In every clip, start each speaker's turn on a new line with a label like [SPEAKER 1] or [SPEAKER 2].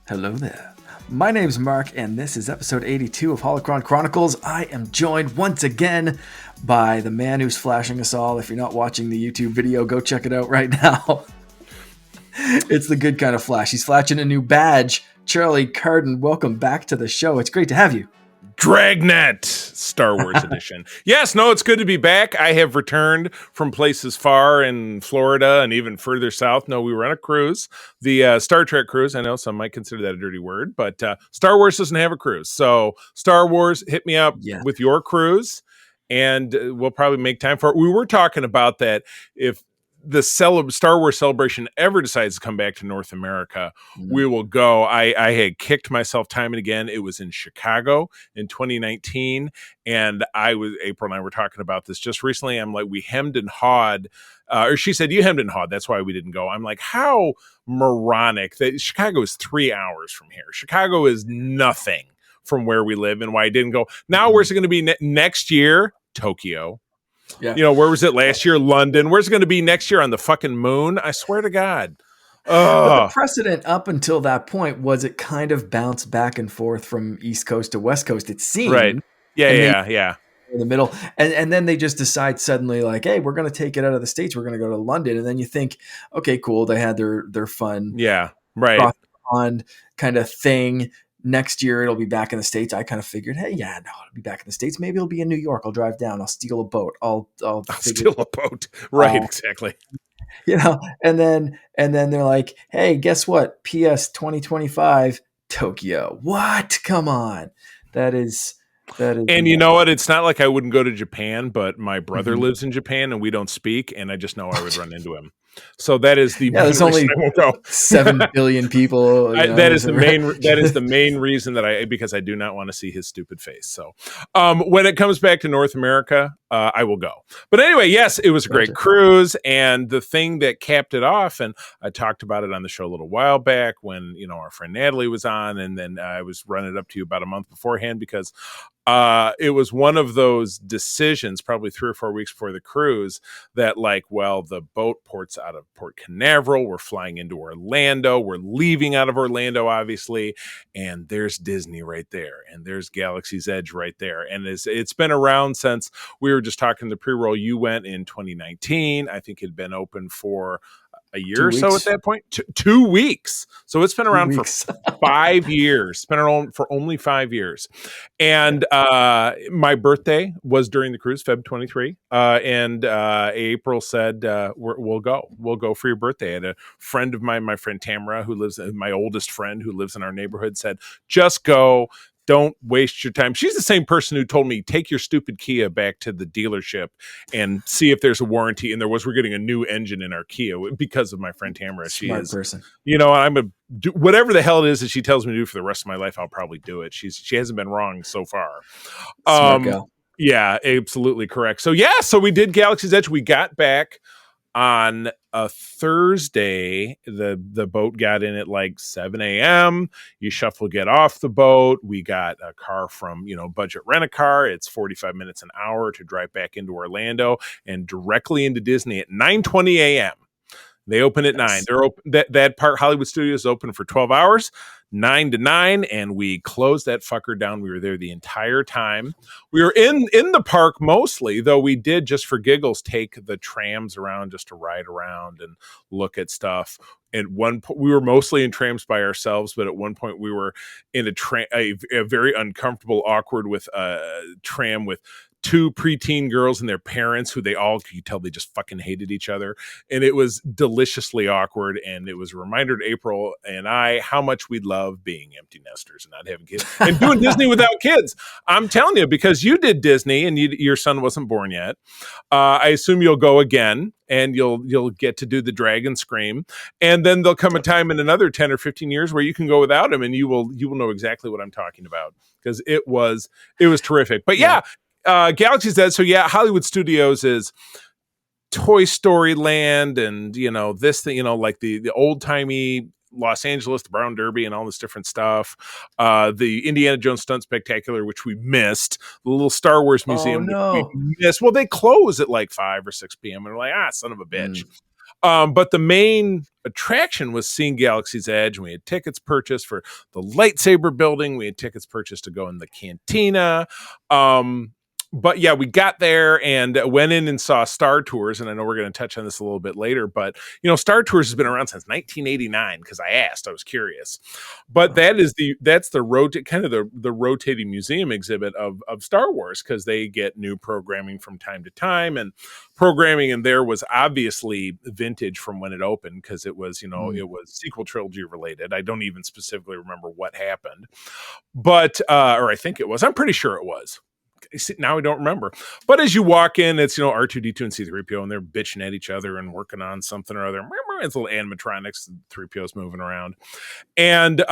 [SPEAKER 1] Hello there. My name's Mark, and this is episode 82 of Holocron Chronicles. I am joined once again by the man who's flashing us all. If you're not watching the YouTube video, go check it out right now. It's the good kind of flash. He's flashing a new badge. Charlie Carden, welcome back to the show. It's great to have you.
[SPEAKER 2] Dragnet Star Wars edition. Yes, no, it's good to be back. I have returned from places far in Florida and even further south. No, we were on a cruise, the Star Trek cruise. I know some might consider that a dirty word, but Star Wars doesn't have a cruise. So Star Wars, hit me up with your cruise, and we'll probably make time for it. We were talking about that if the Star Wars celebration ever decides to come back to North America, we will go. I had kicked myself time and again. It was in Chicago in 2019. And April and I were talking about this just recently. I'm like, we hemmed and hawed, or she said, you hemmed and hawed. That's why we didn't go. I'm like, how moronic that Chicago is 3 hours from here. Chicago is nothing from where we live, and why I didn't go. Now, where's it going to be next year? Tokyo. Yeah. You know, where was it last year? London. Where's it going to be next year? On the fucking moon? I swear to God.
[SPEAKER 1] But the precedent up until that point was it kind of bounced back and forth from East Coast to West Coast, it seemed.
[SPEAKER 2] Right. Yeah.
[SPEAKER 1] In the middle. And then they just decide suddenly like, hey, we're going to take it out of the States. We're going to go to London. And then you think, okay, cool. They had their fun.
[SPEAKER 2] Yeah. Right.
[SPEAKER 1] On kind of thing. Next year, it'll be back in the States. I kind of figured, hey, it'll be back in the States. Maybe it'll be in New York. I'll drive down. I'll steal a boat. I'll
[SPEAKER 2] steal a boat. Right, exactly.
[SPEAKER 1] You know, and then they're like, hey, guess what? PS 2025, Tokyo. What? Come on. That is.
[SPEAKER 2] And you know what? It's not like I wouldn't go to Japan, but my brother lives in Japan and we don't speak, and I just know I would run into him. So that is the
[SPEAKER 1] there's only 7 billion people.
[SPEAKER 2] That is the main reason because I do not want to see his stupid face. So when it comes back to North America, I will go. But anyway, yes, it was a great cruise, and the thing that capped it off, and I talked about it on the show a little while back when our friend Natalie was on, and then I was running it up to you about a month beforehand because it was one of those decisions, probably 3 or 4 weeks before the cruise, that the boat ports out of Port Canaveral, we're flying into Orlando, we're leaving out of Orlando, obviously, and there's Disney right there, and there's Galaxy's Edge right there, and it's been around since we were just talking the pre-roll. You went in 2019. I think it had been open for a year or so at that point. 2 weeks. So it's been around for 5 years. It's been around for only 5 years. And my birthday was during the cruise, Feb 23. And April said, we'll go. We'll go for your birthday. And a friend of mine, my friend Tamara, my oldest friend who lives in our neighborhood, said, just go. Don't waste your time. She's the same person who told me, take your stupid Kia back to the dealership and see if there's a warranty. And we're getting a new engine in our Kia because of my friend Tamara.
[SPEAKER 1] Smart person.
[SPEAKER 2] Whatever the hell it is that she tells me to do for the rest of my life, I'll probably do it. She hasn't been wrong so far.
[SPEAKER 1] Smart gal.
[SPEAKER 2] Yeah, absolutely correct. So we did Galaxy's Edge. We got back on a Thursday. The boat got in at 7 a.m. You get off the boat. We got a car from Budget Rent-A-Car. It's 45 minutes an hour to drive back into Orlando and directly into Disney at 9:20 a.m. They open at 9. They're open. That part, Hollywood Studios, is open for 12 hours, 9 to 9, and we closed that fucker down. We were there the entire time. We were in the park mostly, though we did, just for giggles, take the trams around just to ride around and look at stuff. At one point, we were mostly in trams by ourselves, but at one point we were in a very uncomfortable, awkward with a tram with 2 preteen girls and their parents who you tell they just fucking hated each other. And it was deliciously awkward. And it was a reminder to April and I how much we love being empty nesters and not having kids and doing Disney without kids. I'm telling you, because you did Disney and your son wasn't born yet. I assume you'll go again and you'll get to do the dragon scream. And then there'll come a time in another 10 or 15 years where you can go without him and you will know exactly what I'm talking about because it was terrific. But Galaxy's Edge. So Hollywood Studios is Toy Story Land and, this thing, like the old timey Los Angeles, the Brown Derby, and all this different stuff. The Indiana Jones Stunt Spectacular, which we missed. The little Star Wars
[SPEAKER 1] Oh
[SPEAKER 2] Museum, which we
[SPEAKER 1] no.
[SPEAKER 2] missed. Well, they close at like 5 or 6 p.m. And we're like, son of a bitch.
[SPEAKER 1] Mm.
[SPEAKER 2] But the main attraction was seeing Galaxy's Edge. And we had tickets purchased for the lightsaber building. We had tickets purchased to go in the cantina. But yeah, we got there and went in and saw Star Tours. And I know we're going to touch on this a little bit later, but Star Tours has been around since 1989 because I was curious. But that's the kind of the rotating museum exhibit of Star Wars, because they get new programming from time to time, and programming in there was obviously vintage from when it opened, because it was it was sequel trilogy related. I don't even specifically remember what happened, but or I think it was. I'm pretty sure it was. Now I don't remember. But as you walk in, it's R2D2 and C3PO, and they're bitching at each other and working on something or other. It's little animatronics, 3PO's moving around. And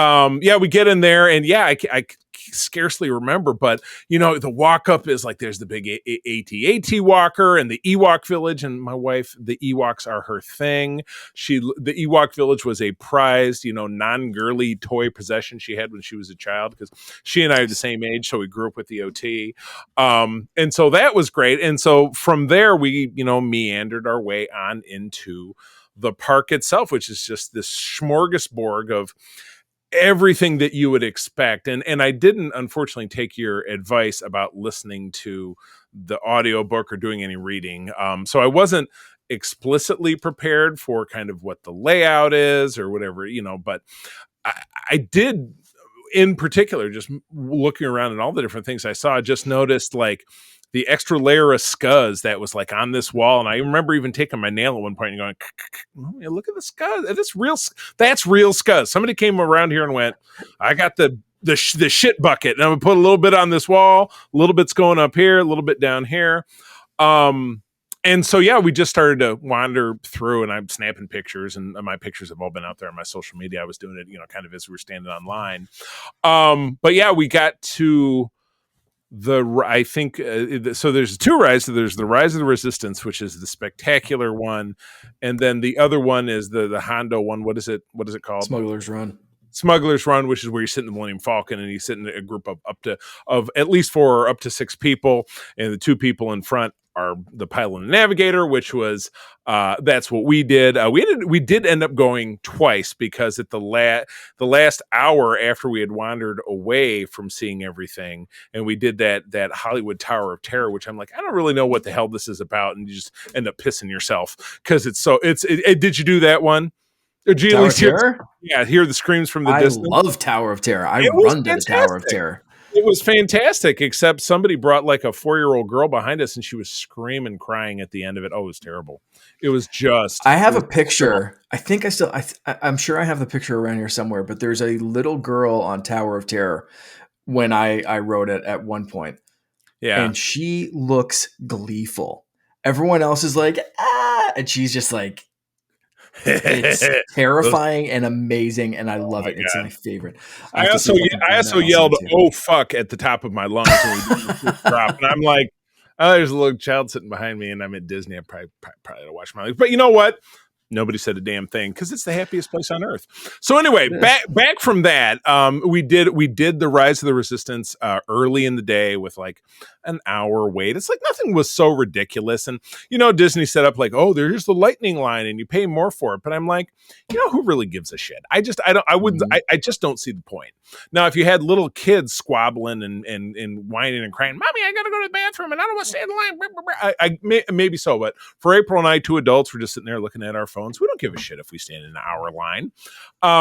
[SPEAKER 2] we get in there, and I scarcely remember, but the walk up is like there's the big AT-AT walker and the Ewok village, and my wife, the Ewoks are her thing. The Ewok village was a prized, non-girly toy possession she had when she was a child, because she and I are the same age, so we grew up with the OT. And so that was great. And so from there, we, meandered our way on into the park itself, which is just this smorgasbord of everything that you would expect. And I didn't, unfortunately, take your advice about listening to the audiobook or doing any reading. So I wasn't explicitly prepared for kind of what the layout is or whatever, but I did, in particular, just looking around at all the different things I saw, I just noticed like the extra layer of scuzz that was like on this wall. And I remember even taking my nail at one point and going, oh, look at the scuzz. That's real scuzz. Somebody came around here and went, I got the shit bucket, and I'm gonna put a little bit on this wall, a little bit's going up here, a little bit down here. And so, we just started to wander through, and I'm snapping pictures, and my pictures have all been out there on my social media. I was doing it, kind of as we were standing online. But we got to I think, so there's two rides. So there's the Rise of the Resistance, which is the spectacular one. And then the other one is the Hondo one. What is it called?
[SPEAKER 1] Smuggler's Run,
[SPEAKER 2] which is where you sit in the Millennium Falcon, and you sit in a group of at least 4 or up to 6 people, and the 2 people in front are the pilot and navigator, which was that's what we did. We did end up going twice, because at the last hour after we had wandered away from seeing everything, and we did that Hollywood Tower of Terror, which I'm like, I don't really know what the hell this is about, and you just end up pissing yourself because did you do that one? Did you at least hear the screams from the distance?
[SPEAKER 1] I love Tower of Terror. I run to the Tower of Terror.
[SPEAKER 2] It was fantastic, except somebody brought like a 4-year-old girl behind us, and she was screaming, crying at the end of it. Oh, it was terrible. It was just...
[SPEAKER 1] I have a picture. I think I'm sure I have the picture around here somewhere, but there's a little girl on Tower of Terror when I wrote it at one point.
[SPEAKER 2] Yeah.
[SPEAKER 1] And she looks gleeful. Everyone else is like, ah, and she's just like, it's terrifying and amazing, and I love it. God. It's my favorite.
[SPEAKER 2] I also yelled, "Oh fuck!" at the top of my lungs when we did the drop, and I'm like, "Oh, there's a little child sitting behind me, and I'm at Disney. I probably ought to watch my life." But you know what? Nobody said a damn thing, because it's the happiest place on earth. So anyway, back from that, we did the Rise of the Resistance early in the day with like an hour wait. It's like nothing was so ridiculous. And Disney set up like, oh, there's the lightning line and you pay more for it. But I'm like, who really gives a shit? I just don't see the point. Now, if you had little kids squabbling and whining and crying, "Mommy, I gotta go to the bathroom and I don't want to stay in the line," maybe so. But for April and I, 2 adults, we're just sitting there looking at our phones. We don't give a shit if we stand in an hour line,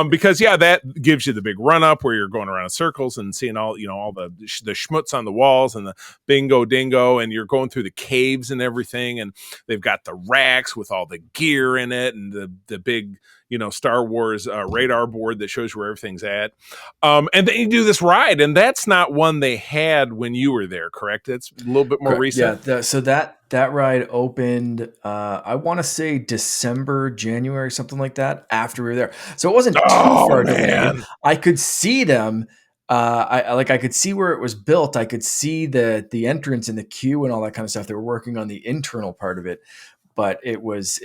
[SPEAKER 2] because that gives you the big run up where you're going around in circles and seeing all the schmutz on the walls and the bingo dingo, and you're going through the caves and everything, and they've got the racks with all the gear in it and the big Star Wars radar board that shows you where everything's at. And then you do this ride, and that's not one they had when you were there, correct? It's a little bit more recent.
[SPEAKER 1] Yeah. So that ride opened, I want to say December, January, something like that, after we were there. So it wasn't too far delayed. I could see them. I could see where it was built. I could see the entrance and the queue and all that kind of stuff. They were working on the internal part of it. but it was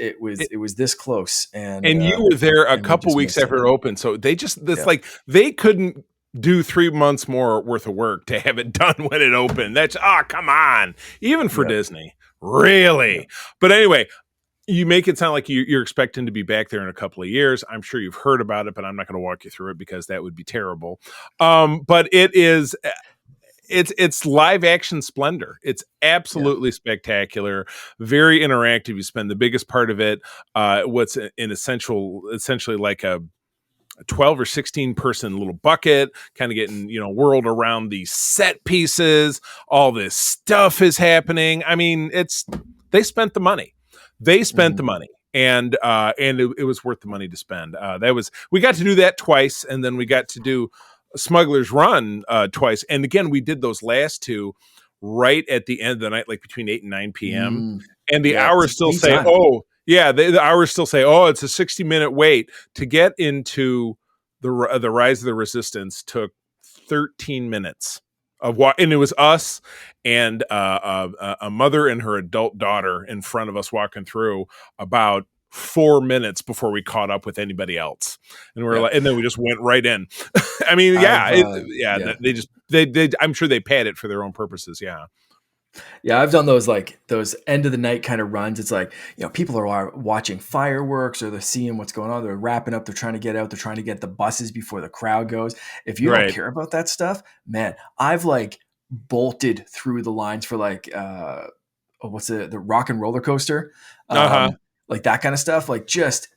[SPEAKER 1] this close,
[SPEAKER 2] And you were there a
[SPEAKER 1] and we
[SPEAKER 2] couple
[SPEAKER 1] just
[SPEAKER 2] weeks
[SPEAKER 1] missed it.
[SPEAKER 2] after it opened, so they just this
[SPEAKER 1] Yeah,
[SPEAKER 2] like they couldn't do 3 months more worth of work to have it done when it opened. That's come on, even for
[SPEAKER 1] yeah,
[SPEAKER 2] Disney,
[SPEAKER 1] yeah.
[SPEAKER 2] really. But anyway, you make it sound like you're expecting to be back there in a couple of years. I'm sure you've heard about it, but I'm not going to walk you through it because that would be terrible. But it's live action splendor. It's
[SPEAKER 1] Yeah.
[SPEAKER 2] absolutely spectacular, very interactive. You spend the biggest part of it. What's in essentially like a 12 or 16 person little bucket, kind of getting, whirled around these set pieces. All this stuff is happening. I mean, they spent the money. They spent the
[SPEAKER 1] Mhm.
[SPEAKER 2] money. And it was worth the money to spend. We got to do that twice, and then we got to do Smuggler's Run twice. And again, we did those last two right at the end of the night, like between 8 and 9 p.m. And the
[SPEAKER 1] Yeah, it's a
[SPEAKER 2] hours still
[SPEAKER 1] key
[SPEAKER 2] say,
[SPEAKER 1] time.
[SPEAKER 2] oh, yeah, the hours still say, oh, it's a 60-minute wait to get into the Rise of the Resistance. Took 13 minutes of what, and it was us and a mother and her adult daughter in front of us walking through about 4 minutes before we caught up with anybody else, and
[SPEAKER 1] Yeah.
[SPEAKER 2] and then we just went right in. I mean,
[SPEAKER 1] I've
[SPEAKER 2] yeah,
[SPEAKER 1] yeah.
[SPEAKER 2] they just they I'm sure they pad it for their own purposes. Yeah,
[SPEAKER 1] Yeah, I've done those end of the night kind of runs. It's like, people are watching fireworks or they're seeing what's going on. They're wrapping up. They're trying to get out. They're trying to get the buses before the crowd goes. If you don't
[SPEAKER 2] right.
[SPEAKER 1] care about that stuff, man, I've like bolted through the lines for like, what's the rock and roller coaster,
[SPEAKER 2] Uh-huh.
[SPEAKER 1] like that kind of stuff, like just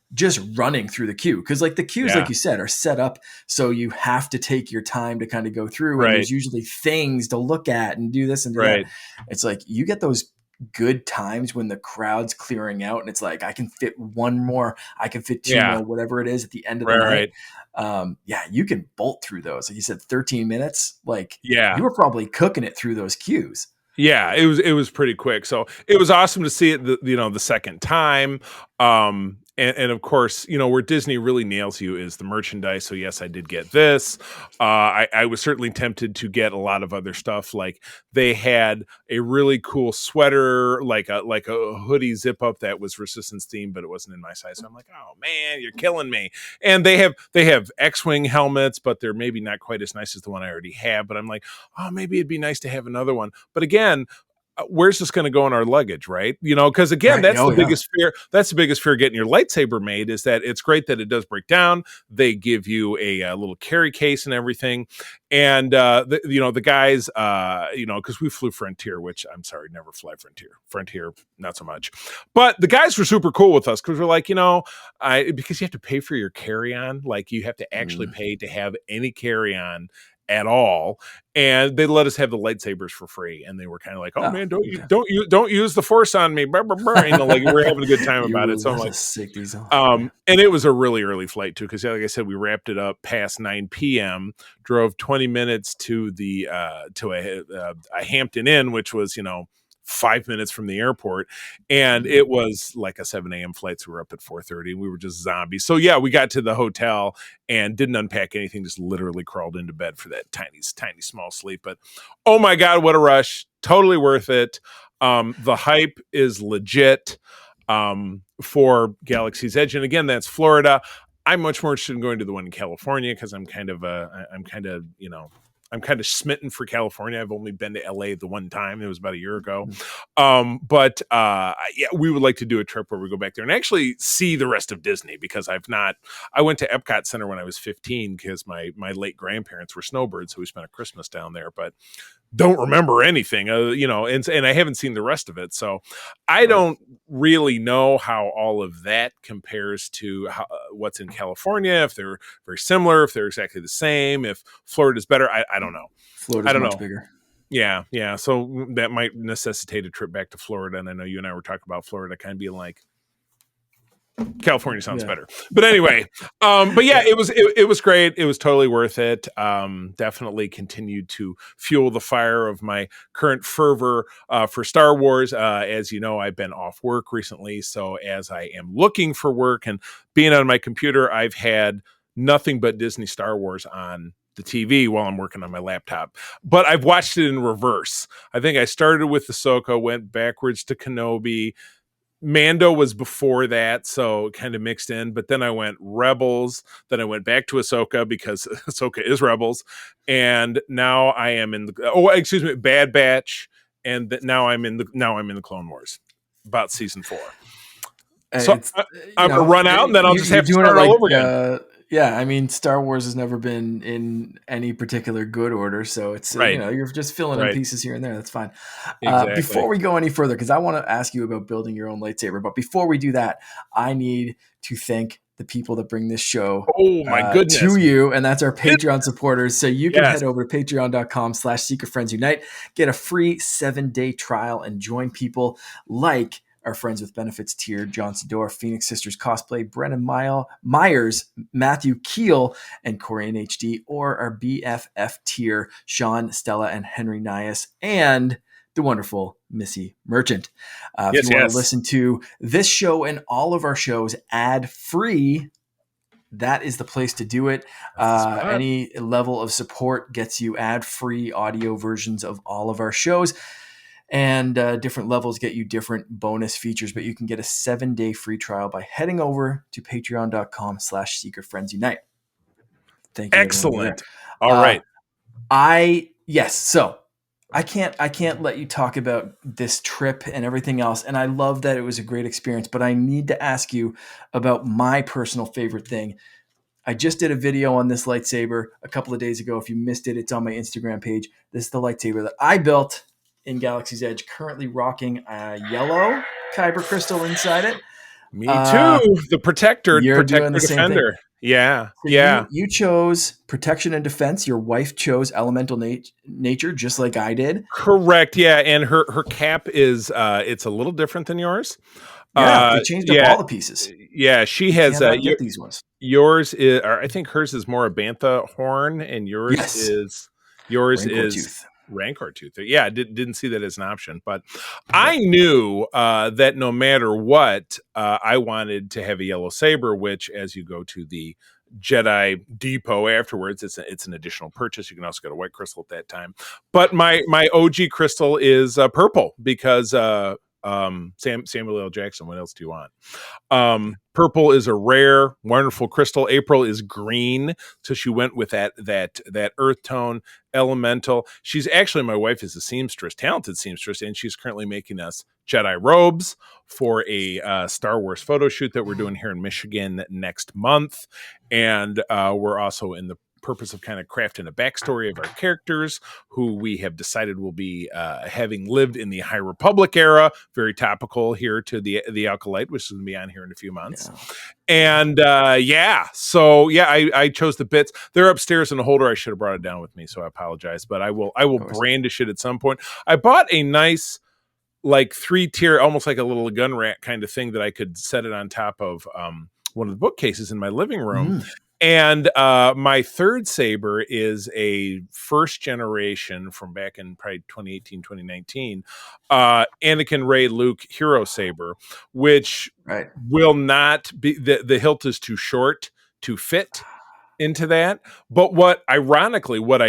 [SPEAKER 1] running through the queue, because like the queues, like
[SPEAKER 2] Yeah.
[SPEAKER 1] you said, are set up so you have to take your time to kind of go through, and
[SPEAKER 2] Right.
[SPEAKER 1] there's usually things to look at and do this and do that.
[SPEAKER 2] Right.
[SPEAKER 1] It's like you get those good times when the crowd's clearing out and it's like I can fit one more, I can fit two
[SPEAKER 2] Yeah.
[SPEAKER 1] more, whatever it is at the end of the
[SPEAKER 2] Right.
[SPEAKER 1] night.
[SPEAKER 2] Right.
[SPEAKER 1] Yeah, you can bolt through those. Like you said, 13 minutes, like
[SPEAKER 2] Yeah.
[SPEAKER 1] you were probably cooking it through those queues.
[SPEAKER 2] Yeah, it was pretty quick. So it was awesome to see it the second time. And of course, where Disney really nails you is the merchandise. So yes, I did get this. I was certainly tempted to get a lot of other stuff. Like they had a really cool sweater, like a hoodie zip up that was Resistance themed, but it wasn't in my size. So I'm like, oh man, you're killing me. And they have X-wing helmets, but they're maybe not quite as nice as the one I already have. But I'm like, oh, maybe it'd be nice to have another one. But again, where's this going to go in our luggage, right? Because again,
[SPEAKER 1] Right.
[SPEAKER 2] that's
[SPEAKER 1] Oh
[SPEAKER 2] the
[SPEAKER 1] yeah.
[SPEAKER 2] biggest fear. That's the biggest fear getting your lightsaber made, is that it's great that it does break down. They give you a little carry case and everything. And the guys, because we flew Frontier, which I'm sorry, never fly Frontier, not so much. But the guys were super cool with us because we're like, because you have to pay for your carry-on, like you have to actually
[SPEAKER 1] Mm.
[SPEAKER 2] pay to have any carry-on at all, and they let us have the lightsabers for free, and they were kind of like, oh
[SPEAKER 1] Oh,
[SPEAKER 2] man, don't you
[SPEAKER 1] okay.
[SPEAKER 2] don't use the force on me, like we're having a good time
[SPEAKER 1] You
[SPEAKER 2] about
[SPEAKER 1] were
[SPEAKER 2] it. So I'm
[SPEAKER 1] let
[SPEAKER 2] like,
[SPEAKER 1] us sick these on. Yeah.
[SPEAKER 2] and it was a really early flight too, because like I said, we wrapped it up past 9 p.m., drove 20 minutes to a Hampton Inn, which was 5 minutes from the airport, and
[SPEAKER 1] Mm.
[SPEAKER 2] it was like a 7 a.m. flight, so we were up at 4:30, and we were just zombies. So yeah, we got to the hotel and didn't unpack anything, just literally crawled into bed for that tiny small sleep. But oh my god, what a rush. Totally worth it. The hype is legit for Galaxy's Edge, and again, that's Florida. I'm much more interested in going to the one in California because I'm kind of smitten for California. I've only been to LA the one time. It was about a year ago. But yeah, we would like to do a trip where we go back there and actually see the rest of Disney, because I went to Epcot Center when I was 15 because my late grandparents were snowbirds. So we spent a Christmas down there, but don't remember anything, and I haven't seen the rest of it. So I
[SPEAKER 1] Right.
[SPEAKER 2] don't really know how all of that compares to what's in California, if they're very similar, if they're exactly the same, if Florida's better. I don't know. I
[SPEAKER 1] Florida's
[SPEAKER 2] don't
[SPEAKER 1] much
[SPEAKER 2] know.
[SPEAKER 1] bigger.
[SPEAKER 2] Yeah. Yeah. So that might necessitate a trip back to Florida. And I know you and I were talking about Florida kind of being like, California sounds
[SPEAKER 1] Yeah.
[SPEAKER 2] better, but anyway, but yeah,
[SPEAKER 1] Yeah.
[SPEAKER 2] it was great. It was totally worth it. Definitely continued to fuel the fire of my current fervor for Star Wars. As you know, I've been off work recently, so as I am looking for work and being on my computer, I've had nothing but Disney Star Wars on the TV while I'm working on my laptop. But I've watched it in reverse. I think I started with Ahsoka, went backwards to Kenobi, Mando was before that, so kind of mixed in. But then I went Rebels. Then I went back to Ahsoka because Ahsoka is Rebels, and now I am in the Bad Batch, and now I'm in the Clone Wars, about season 4. So
[SPEAKER 1] It's
[SPEAKER 2] I'm gonna run out, and then I'll just
[SPEAKER 1] you're
[SPEAKER 2] have to
[SPEAKER 1] doing it
[SPEAKER 2] start all
[SPEAKER 1] like
[SPEAKER 2] over again.
[SPEAKER 1] yeah. I mean, Star Wars has never been in any particular good order, so it's
[SPEAKER 2] Right,
[SPEAKER 1] you're just filling in
[SPEAKER 2] right,
[SPEAKER 1] pieces here and there. That's fine.
[SPEAKER 2] exactly.
[SPEAKER 1] Before we go any further, because I want to ask you about building your own lightsaber, but before we do that, I need to thank the people that bring this show
[SPEAKER 2] Oh my
[SPEAKER 1] to
[SPEAKER 2] goodness!
[SPEAKER 1] you, and that's our Patreon supporters. So you can
[SPEAKER 2] Yes,
[SPEAKER 1] head over to patreon.com/secretfriendsunite, get a free 7-day trial, and join people like our friends with benefits tier, John Sedor, Phoenix Sisters Cosplay, Brennan Myers, Matthew Keel, and Corian HD, or our BFF tier, Sean, Stella, and Henry Nias, and the wonderful Missy Merchant. If you
[SPEAKER 2] yes,
[SPEAKER 1] want to
[SPEAKER 2] yes.
[SPEAKER 1] listen to this show and all of our shows ad-free, that is the place to do it.
[SPEAKER 2] That's the spot.
[SPEAKER 1] Any level of support gets you ad-free audio versions of all of our shows, and different levels get you different bonus features. But you can get a 7-day free trial by heading over to patreon.com/secretfriendsunite. Thank you, everyone over there.
[SPEAKER 2] Excellent. All right.
[SPEAKER 1] So I can't let you talk about this trip and everything else. And I love that it was a great experience, but I need to ask you about my personal favorite thing. I just did a video on this lightsaber a couple of days ago. If you missed it, it's on my Instagram page. This is the lightsaber that I built in Galaxy's Edge, currently rocking a yellow kyber crystal inside it.
[SPEAKER 2] Me too. The protector,
[SPEAKER 1] You're doing the same thing.
[SPEAKER 2] defender. Yeah,
[SPEAKER 1] So
[SPEAKER 2] yeah.
[SPEAKER 1] you chose protection and defense. Your wife chose elemental nature, just like I did.
[SPEAKER 2] Correct. Yeah, and her cap is it's a little different than yours.
[SPEAKER 1] Yeah, they changed up
[SPEAKER 2] Yeah,
[SPEAKER 1] all the pieces.
[SPEAKER 2] yeah. She
[SPEAKER 1] You
[SPEAKER 2] has
[SPEAKER 1] cannot get these ones.
[SPEAKER 2] yours is, or I think hers is more a bantha horn, and
[SPEAKER 1] Yes,
[SPEAKER 2] yours
[SPEAKER 1] Rancor
[SPEAKER 2] is
[SPEAKER 1] tooth.
[SPEAKER 2] rancor tooth. Yeah, didn't see that as an option, but I knew that no matter what, I wanted to have a yellow saber. Which, as you go to the Jedi Depot afterwards, it's an additional purchase. You can also get a white crystal at that time, but my OG crystal is purple because Samuel L. Jackson. What else do you want? Purple is a rare, wonderful crystal. April is green, so she went with that earth tone elemental. She's actually, my wife is a seamstress, talented seamstress, and she's currently making us Jedi robes for a Star Wars photo shoot that we're doing here in Michigan next month. And we're also in the purpose of kind of crafting a backstory of our characters, who we have decided will be having lived in the High Republic era, very topical here to the Acolyte, which is going to be on here in a few months.
[SPEAKER 1] Yeah.
[SPEAKER 2] And I chose the bits. They're upstairs in a holder. I should have brought it down with me, so I apologize. But I will brandish it at some point. I bought a nice, like, 3-tier, almost like a little gun rack kind of thing that I could set it on top of one of the bookcases in my living room. And my third saber is a first generation from back in probably 2018, 2019, Anakin Rey Luke hero saber, which will not be, the hilt is too short to fit into that. But what I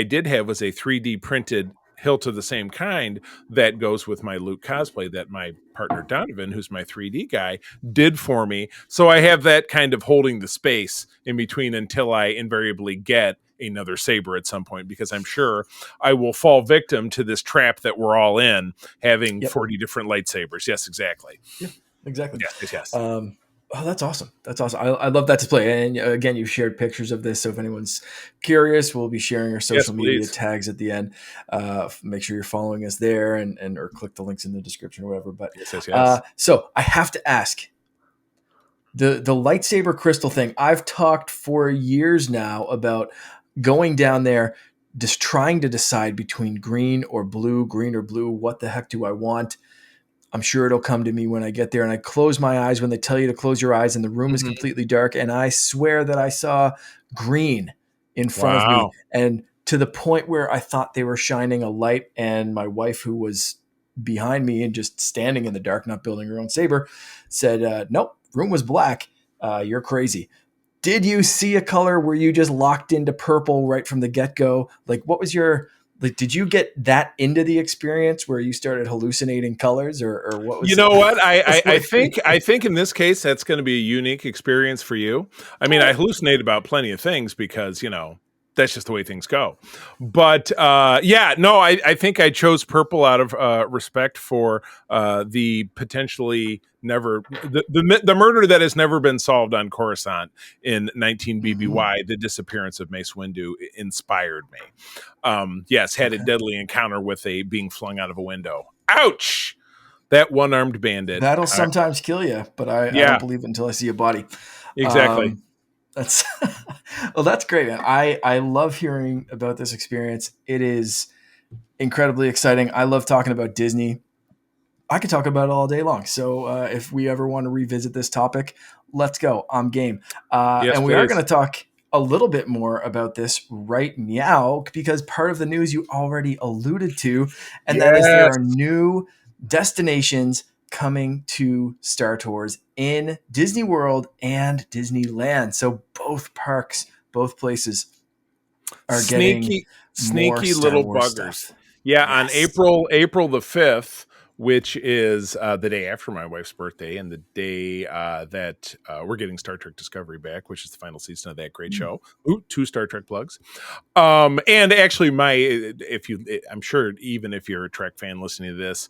[SPEAKER 2] did have was a 3D printed hilt of the same kind that goes with my Luke cosplay that my partner Donovan, who's my 3D guy, did for me. So I have that kind of holding the space in between until I invariably get another saber at some point, because I'm sure I will fall victim to this trap that we're all in, having 40 different lightsabers. Yes, exactly.
[SPEAKER 1] Yeah, exactly.
[SPEAKER 2] Yes.
[SPEAKER 1] Oh, that's awesome. That's awesome. I love that display. And again, you shared pictures of this. So if anyone's curious, we'll be sharing our social media tags at the end. Make sure you're following us there and or click the links in the description or whatever. But
[SPEAKER 2] yes.
[SPEAKER 1] So I have to ask, the lightsaber crystal thing. I've talked for years now about going down there, just trying to decide between green or blue. What the heck do I want? I'm sure it'll come to me when I get there. And I close my eyes when they tell you to close your eyes and the room is completely dark. And I swear that I saw green in front of me. And to the point where I thought they were shining a light. And my wife, who was behind me and just standing in the dark, not building her own saber, said, nope, room was black. You're crazy. Did you see a color? Were you just locked into purple right from the get-go? Like, what was your Like, did you get that into the experience where you started hallucinating colors, or what
[SPEAKER 2] You
[SPEAKER 1] was
[SPEAKER 2] know what?
[SPEAKER 1] it's like?
[SPEAKER 2] I think in this case that's going to be a unique experience for you. I mean, I
[SPEAKER 1] Oh,
[SPEAKER 2] hallucinate about plenty of things because that's just the way things go. But yeah, no, I think I chose purple out of respect for the potentially never the murder that has never been solved on Coruscant in 19
[SPEAKER 1] mhm.
[SPEAKER 2] BBY. The disappearance of Mace Windu inspired me. Yes, had a
[SPEAKER 1] Okay.
[SPEAKER 2] deadly encounter with a being flung out of a window. Ouch! That one-armed bandit.
[SPEAKER 1] That'll sometimes kill you, but I don't
[SPEAKER 2] Yeah,
[SPEAKER 1] believe it until I see a body.
[SPEAKER 2] exactly.
[SPEAKER 1] Um, that's well, that's great, man. I love hearing about this experience. It is incredibly exciting. I love talking about Disney. I could talk about it all day long. So if we ever want to revisit this topic, let's go. I'm game.
[SPEAKER 2] Yes,
[SPEAKER 1] And we are going
[SPEAKER 2] please.
[SPEAKER 1] to talk a little bit more about this right now because part of the news you already alluded to, and that is there
[SPEAKER 2] Yes.
[SPEAKER 1] are new destinations coming to Star Tours in Disney World and Disneyland. So both parks, both places are getting more
[SPEAKER 2] Sneaky
[SPEAKER 1] Star
[SPEAKER 2] little
[SPEAKER 1] Wars
[SPEAKER 2] buggers.
[SPEAKER 1] stuff.
[SPEAKER 2] Yeah, on
[SPEAKER 1] Yes.
[SPEAKER 2] April the 5th, which is the day after my wife's birthday and the day that we're getting Star Trek Discovery back, which is the final season of that great show. Ooh, two Star Trek plugs. And actually, I'm sure even if you're a Trek fan listening to this,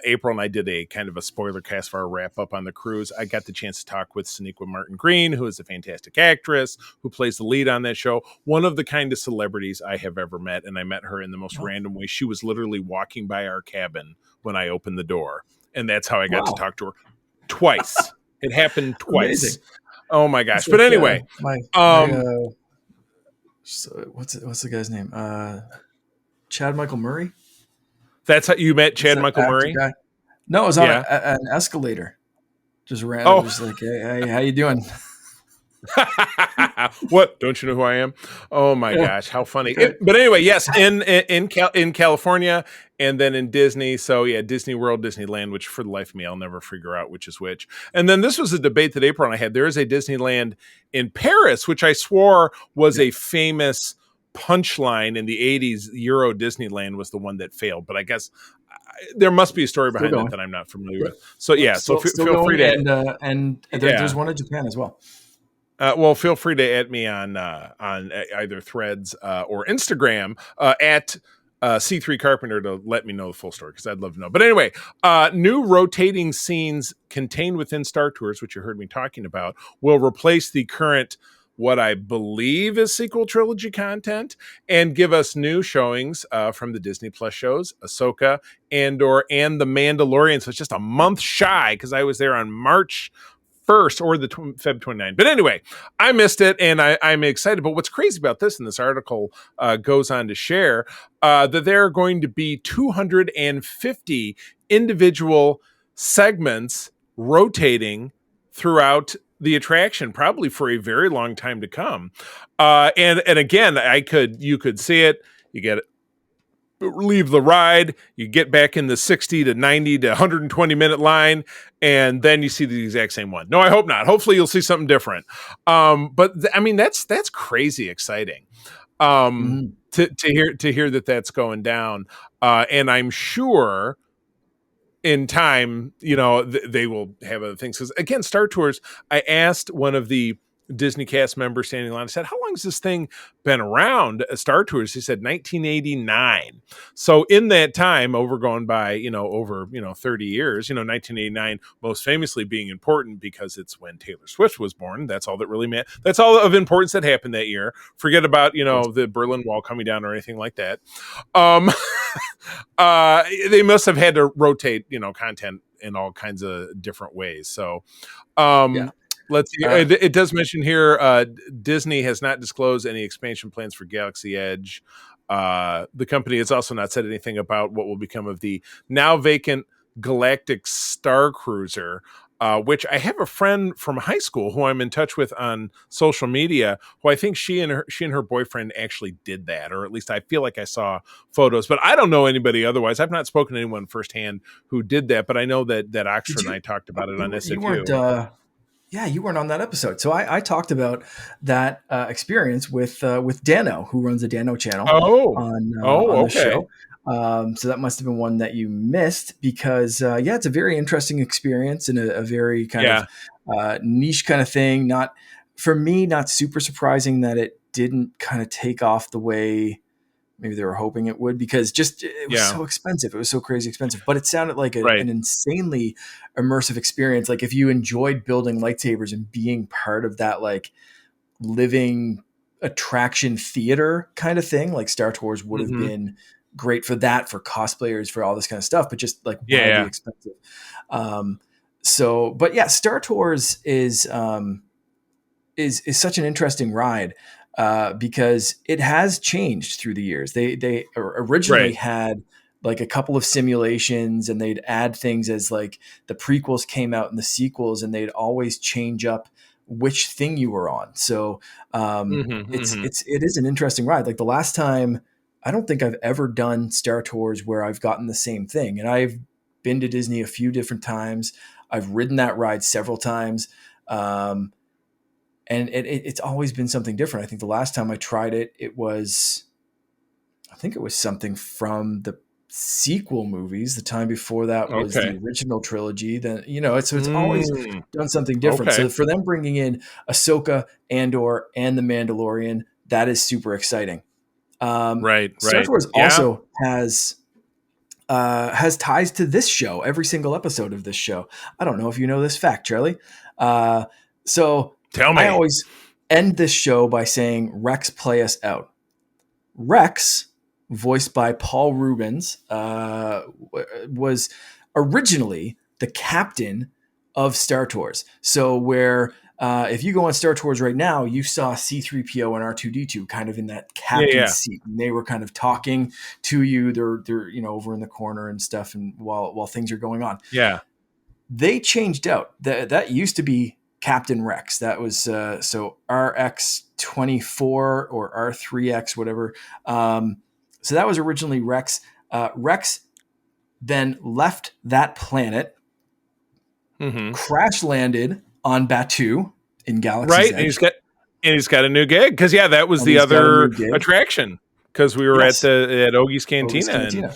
[SPEAKER 2] April and I did a kind of a spoiler cast for our wrap up on the cruise. I got the chance to talk with Sonequa Martin Green, who is a fantastic actress who plays the lead on that show. One of the kind of celebrities I have ever met, and I met her in the most
[SPEAKER 1] Oh,
[SPEAKER 2] random way. She was literally walking by our cabin when I opened the door, and that's how I got to
[SPEAKER 1] wow.
[SPEAKER 2] talk to her twice. It happened twice.
[SPEAKER 1] Amazing.
[SPEAKER 2] Oh my
[SPEAKER 1] It's
[SPEAKER 2] gosh! But
[SPEAKER 1] like
[SPEAKER 2] anyway,
[SPEAKER 1] my
[SPEAKER 2] um,
[SPEAKER 1] so what's the guy's name? Chad Michael Murray.
[SPEAKER 2] that's how you met
[SPEAKER 1] What's
[SPEAKER 2] Chad
[SPEAKER 1] that
[SPEAKER 2] Michael
[SPEAKER 1] actor
[SPEAKER 2] Murray.
[SPEAKER 1] guy? No, it was on
[SPEAKER 2] Yeah.
[SPEAKER 1] an escalator. Just random,
[SPEAKER 2] Oh,
[SPEAKER 1] just like, hey, how you doing?
[SPEAKER 2] what? Don't you know who I am? Oh my
[SPEAKER 1] Yeah,
[SPEAKER 2] gosh, how funny!
[SPEAKER 1] great.
[SPEAKER 2] But anyway, yes, in California, and then in Disney. So yeah, Disney World, Disneyland, which for the life of me, I'll never figure out which is which. And then this was a debate that April and I had. There is a Disneyland in Paris, which I swore was
[SPEAKER 1] Yeah,
[SPEAKER 2] a famous punchline in the '80s. Euro Disneyland was the one that failed, but I guess there must be a story
[SPEAKER 1] still
[SPEAKER 2] behind that
[SPEAKER 1] going.
[SPEAKER 2] that I'm not familiar
[SPEAKER 1] Yep,
[SPEAKER 2] with. So
[SPEAKER 1] yep,
[SPEAKER 2] yeah, so
[SPEAKER 1] still
[SPEAKER 2] feel free
[SPEAKER 1] going,
[SPEAKER 2] to
[SPEAKER 1] and there's
[SPEAKER 2] yeah.
[SPEAKER 1] one in Japan as well.
[SPEAKER 2] Well, feel free to add me on either Threads or Instagram at C3 Carpenter to let me know the full story because I'd love to know. But anyway, new rotating scenes contained within Star Tours, which you heard me talking about, will replace the current what I believe is sequel trilogy content and give us new showings from the Disney Plus shows, Ahsoka, Andor, and The Mandalorian. So it's just a month shy because I was there on March 1st or the Feb 29th. But anyway, I missed it and I'm excited. But what's crazy about this, and this article goes on to share, that there are going to be 250 individual segments rotating throughout the attraction, probably for a very long time to come. And again, you could see it. You get leave the ride, you get back in the 60 to 90 to 120-minute line, and then you see the exact same one. No, I hope not. Hopefully you'll see something different. I mean, that's crazy exciting.
[SPEAKER 1] Mhm.
[SPEAKER 2] To hear that that's going down. And I'm sure in time, they will have other things. Because again, Star Tours, I asked one of the Disney cast members standing in line, I said, how long has this thing been around, Star Tours? He said 1989. So in that time, going by, over, 30 years, 1989 most famously being important because it's when Taylor Swift was born. That's all that really meant. That's all of importance that happened that year. Forget about,
[SPEAKER 1] Of course.
[SPEAKER 2] the Berlin Wall coming down or anything like that. Um, they must have had to rotate, content in all kinds of different ways. So,
[SPEAKER 1] Yeah.
[SPEAKER 2] um, let's see.
[SPEAKER 1] Uh,
[SPEAKER 2] It does mention here Disney has not disclosed any expansion plans for Galaxy Edge. The company has also not said anything about what will become of the now vacant Galactic Star Cruiser, which I have a friend from high school who I'm in touch with on social media, who I think she and her boyfriend actually did that, or at least I feel like I saw photos, but I don't know anybody otherwise. I've not spoken to anyone firsthand who did that, but I know that
[SPEAKER 1] did
[SPEAKER 2] Oxford and
[SPEAKER 1] you?
[SPEAKER 2] I talked about it on
[SPEAKER 1] You weren't.
[SPEAKER 2] SFU.
[SPEAKER 1] Yeah, you weren't on that episode. So I talked about that experience with Dano, who runs the Dano channel
[SPEAKER 2] Oh,
[SPEAKER 1] on
[SPEAKER 2] oh,
[SPEAKER 1] the
[SPEAKER 2] okay.
[SPEAKER 1] show. So that must have been one that you missed because yeah, it's a very interesting experience and a very kind of
[SPEAKER 2] Yeah,
[SPEAKER 1] niche kind of thing. Not for me, not super surprising that it didn't kind of take off the way maybe they were hoping it would, because just it was
[SPEAKER 2] yeah,
[SPEAKER 1] so expensive. It was so crazy expensive, but it sounded like
[SPEAKER 2] right.
[SPEAKER 1] an insanely immersive experience. Like if you enjoyed building lightsabers and being part of that, like living attraction theater kind of thing, like Star Tours would have
[SPEAKER 2] Hmm.
[SPEAKER 1] been great for that, for cosplayers, for all this kind of stuff, but just like
[SPEAKER 2] Yeah,
[SPEAKER 1] wildly
[SPEAKER 2] yeah.
[SPEAKER 1] expensive. Um, so, but yeah, Star Tours is such an interesting ride because it has changed through the years. They originally
[SPEAKER 2] Right.
[SPEAKER 1] had like a couple of simulations, and they'd add things as like the prequels came out and the sequels, and they'd always change up which thing you were on. So
[SPEAKER 2] Hmm. Hmm.
[SPEAKER 1] it is an interesting ride. Like the last time, I don't think I've ever done Star Tours where I've gotten the same thing, and I've been to Disney a few different times. I've ridden that ride several times. Um, and it's always been something different. I think the last time I tried it, I think it was something from the sequel movies. The time before that was the
[SPEAKER 2] Okay.
[SPEAKER 1] original trilogy. Then it's always
[SPEAKER 2] Mm,
[SPEAKER 1] done something different.
[SPEAKER 2] okay.
[SPEAKER 1] So for them bringing in Ahsoka, Andor, and the Mandalorian, that is super exciting.
[SPEAKER 2] Right,
[SPEAKER 1] Star
[SPEAKER 2] right.
[SPEAKER 1] Wars
[SPEAKER 2] Yeah.
[SPEAKER 1] also has ties to this show. Every single episode of this show. I don't know if you know this fact, Charlie. So
[SPEAKER 2] Tell
[SPEAKER 1] I
[SPEAKER 2] me.
[SPEAKER 1] always end this show by saying, Rex, play us out. Rex, voiced by Paul Rubens, was originally the captain of Star Tours. So where if you go on Star Tours right now, you saw C-3PO and R2-D2 kind of in that
[SPEAKER 2] Yeah,
[SPEAKER 1] captain's
[SPEAKER 2] yeah.
[SPEAKER 1] seat, and they were kind of talking to you. They're over in the corner and stuff, and while things are going on,
[SPEAKER 2] Yeah.
[SPEAKER 1] they changed out. That used to be Captain Rex. That was so RX-24 or R3X, whatever. So that was originally Rex. Rex then left that planet,
[SPEAKER 2] Hmm.
[SPEAKER 1] crash landed on Batu in Galaxy's
[SPEAKER 2] Right. And
[SPEAKER 1] Edge,
[SPEAKER 2] he's got a new gig because yeah, that was
[SPEAKER 1] and
[SPEAKER 2] the
[SPEAKER 1] he's got a
[SPEAKER 2] other
[SPEAKER 1] new gig.
[SPEAKER 2] attraction because we were at
[SPEAKER 1] Yes,
[SPEAKER 2] the at Ogie's
[SPEAKER 1] Oga's
[SPEAKER 2] Cantina and
[SPEAKER 1] Cantina,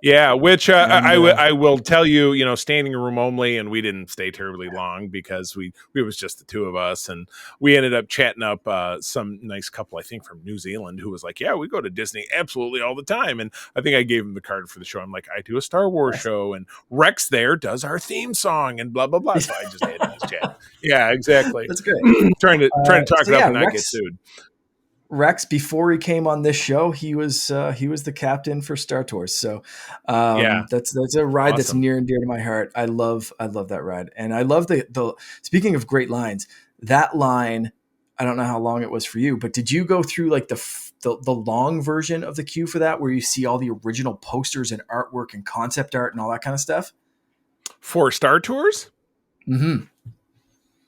[SPEAKER 2] yeah, which
[SPEAKER 1] and
[SPEAKER 2] I will tell you, standing room only, and we didn't stay terribly long because we was just the two of us, and we ended up chatting up some nice couple, I think from New Zealand, who was like, "Yeah, we go to Disney absolutely all the time," and I think I gave him the card for the show. I'm like, "I do a Star Wars
[SPEAKER 1] nice.
[SPEAKER 2] show, and Rex there does our theme song, and blah blah blah." So I just had a nice chat. Yeah, exactly.
[SPEAKER 1] That's great.
[SPEAKER 2] trying to talk
[SPEAKER 1] So
[SPEAKER 2] it up
[SPEAKER 1] yeah,
[SPEAKER 2] and not get sued.
[SPEAKER 1] Rex, before he came on this show, he was the captain for Star Tours. So
[SPEAKER 2] Yeah,
[SPEAKER 1] that's a ride that's
[SPEAKER 2] awesome.
[SPEAKER 1] near and dear to my heart. I love that ride, and I love the. Speaking of great lines, that line. I don't know how long it was for you, but did you go through like the long version of the queue for that, where you see all the original posters and artwork and concept art and all that kind of stuff?
[SPEAKER 2] For Star Tours?
[SPEAKER 1] Mm-hmm.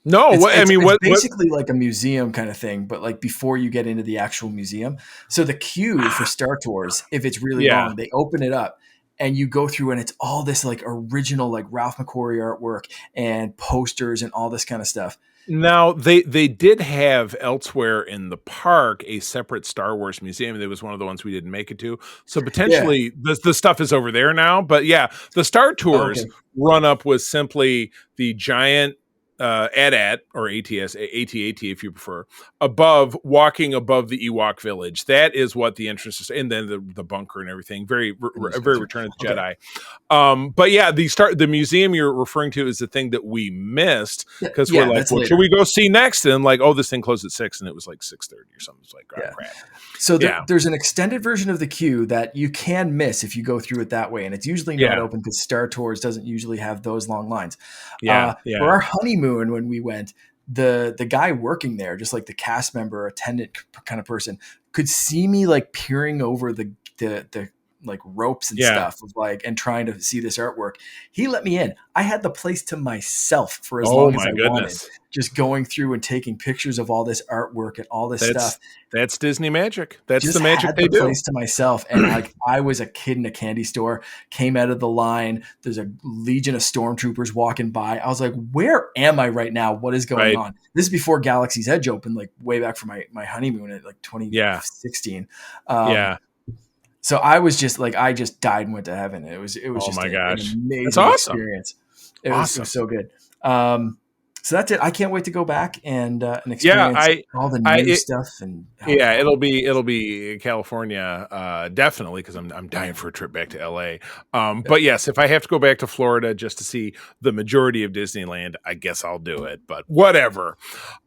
[SPEAKER 2] No,
[SPEAKER 1] It's
[SPEAKER 2] what I
[SPEAKER 1] it's
[SPEAKER 2] mean,
[SPEAKER 1] it's
[SPEAKER 2] what?
[SPEAKER 1] basically like a museum kind of thing, but like before you get into the actual museum. So the queue for Star Tours, if it's really
[SPEAKER 2] Yeah.
[SPEAKER 1] long, they open it up and you go through, and it's all this like original like Ralph McQuarrie artwork and posters and all this kind of stuff.
[SPEAKER 2] Now they did have elsewhere in the park a separate Star Wars museum. That was one of the ones we didn't make it to. So
[SPEAKER 1] Yeah.
[SPEAKER 2] potentially the stuff is over there now. But yeah, the Star
[SPEAKER 1] Oh,
[SPEAKER 2] Tours
[SPEAKER 1] okay.
[SPEAKER 2] run up was simply the giant AT-AT or ATS AT-AT if you prefer walking above the Ewok village. That is what the entrance is, and then the bunker and everything. Very Return of the
[SPEAKER 1] Okay.
[SPEAKER 2] Jedi. But yeah, the museum you're referring to is the thing that we missed
[SPEAKER 1] Yeah,
[SPEAKER 2] because we're
[SPEAKER 1] yeah,
[SPEAKER 2] like,
[SPEAKER 1] that's
[SPEAKER 2] what should
[SPEAKER 1] later.
[SPEAKER 2] we go see next? And like, oh, this thing closed at 6, and it was like 6:30 or something. It's like, oh
[SPEAKER 1] Yeah.
[SPEAKER 2] crap.
[SPEAKER 1] So
[SPEAKER 2] Yeah,
[SPEAKER 1] there's an extended version of the queue that you can miss if you go through it that way, and it's usually not
[SPEAKER 2] yeah,
[SPEAKER 1] open because Star Tours doesn't usually have those long lines.
[SPEAKER 2] yeah,
[SPEAKER 1] For
[SPEAKER 2] yeah.
[SPEAKER 1] our honeymoon when we went, the guy working there, just like the cast member, attendant kind of person, could see me like peering over the like ropes and
[SPEAKER 2] Yeah.
[SPEAKER 1] stuff of like, and trying to see this artwork. He let me in. I had the place to myself for as
[SPEAKER 2] Oh
[SPEAKER 1] long as
[SPEAKER 2] my
[SPEAKER 1] I wanted,
[SPEAKER 2] goodness.
[SPEAKER 1] just going through and taking pictures of all this artwork and all this stuff.
[SPEAKER 2] That's Disney magic. That's the
[SPEAKER 1] Just
[SPEAKER 2] magic
[SPEAKER 1] had
[SPEAKER 2] they
[SPEAKER 1] the
[SPEAKER 2] do.
[SPEAKER 1] place to myself, and I was a kid in a candy store, came out of the line, there's a legion of stormtroopers walking by. I was like, where am I right now? What is going
[SPEAKER 2] Right.
[SPEAKER 1] on? This is before Galaxy's Edge opened, like way back from my honeymoon at like
[SPEAKER 2] Yeah.
[SPEAKER 1] 2016.
[SPEAKER 2] Yeah.
[SPEAKER 1] So I was just like, I just died and went to heaven. It was
[SPEAKER 2] Oh
[SPEAKER 1] just
[SPEAKER 2] my
[SPEAKER 1] an
[SPEAKER 2] gosh. That's
[SPEAKER 1] amazing
[SPEAKER 2] awesome.
[SPEAKER 1] experience. It
[SPEAKER 2] Awesome.
[SPEAKER 1] was so good. So that's it. I can't wait to go back and
[SPEAKER 2] Yeah,
[SPEAKER 1] experience all the
[SPEAKER 2] I
[SPEAKER 1] new
[SPEAKER 2] it,
[SPEAKER 1] stuff. And
[SPEAKER 2] yeah, it'll be California, definitely, because I'm dying for a trip back to LA. But yes, if I have to go back to Florida just to see the majority of Disneyland, I guess I'll do it. But whatever.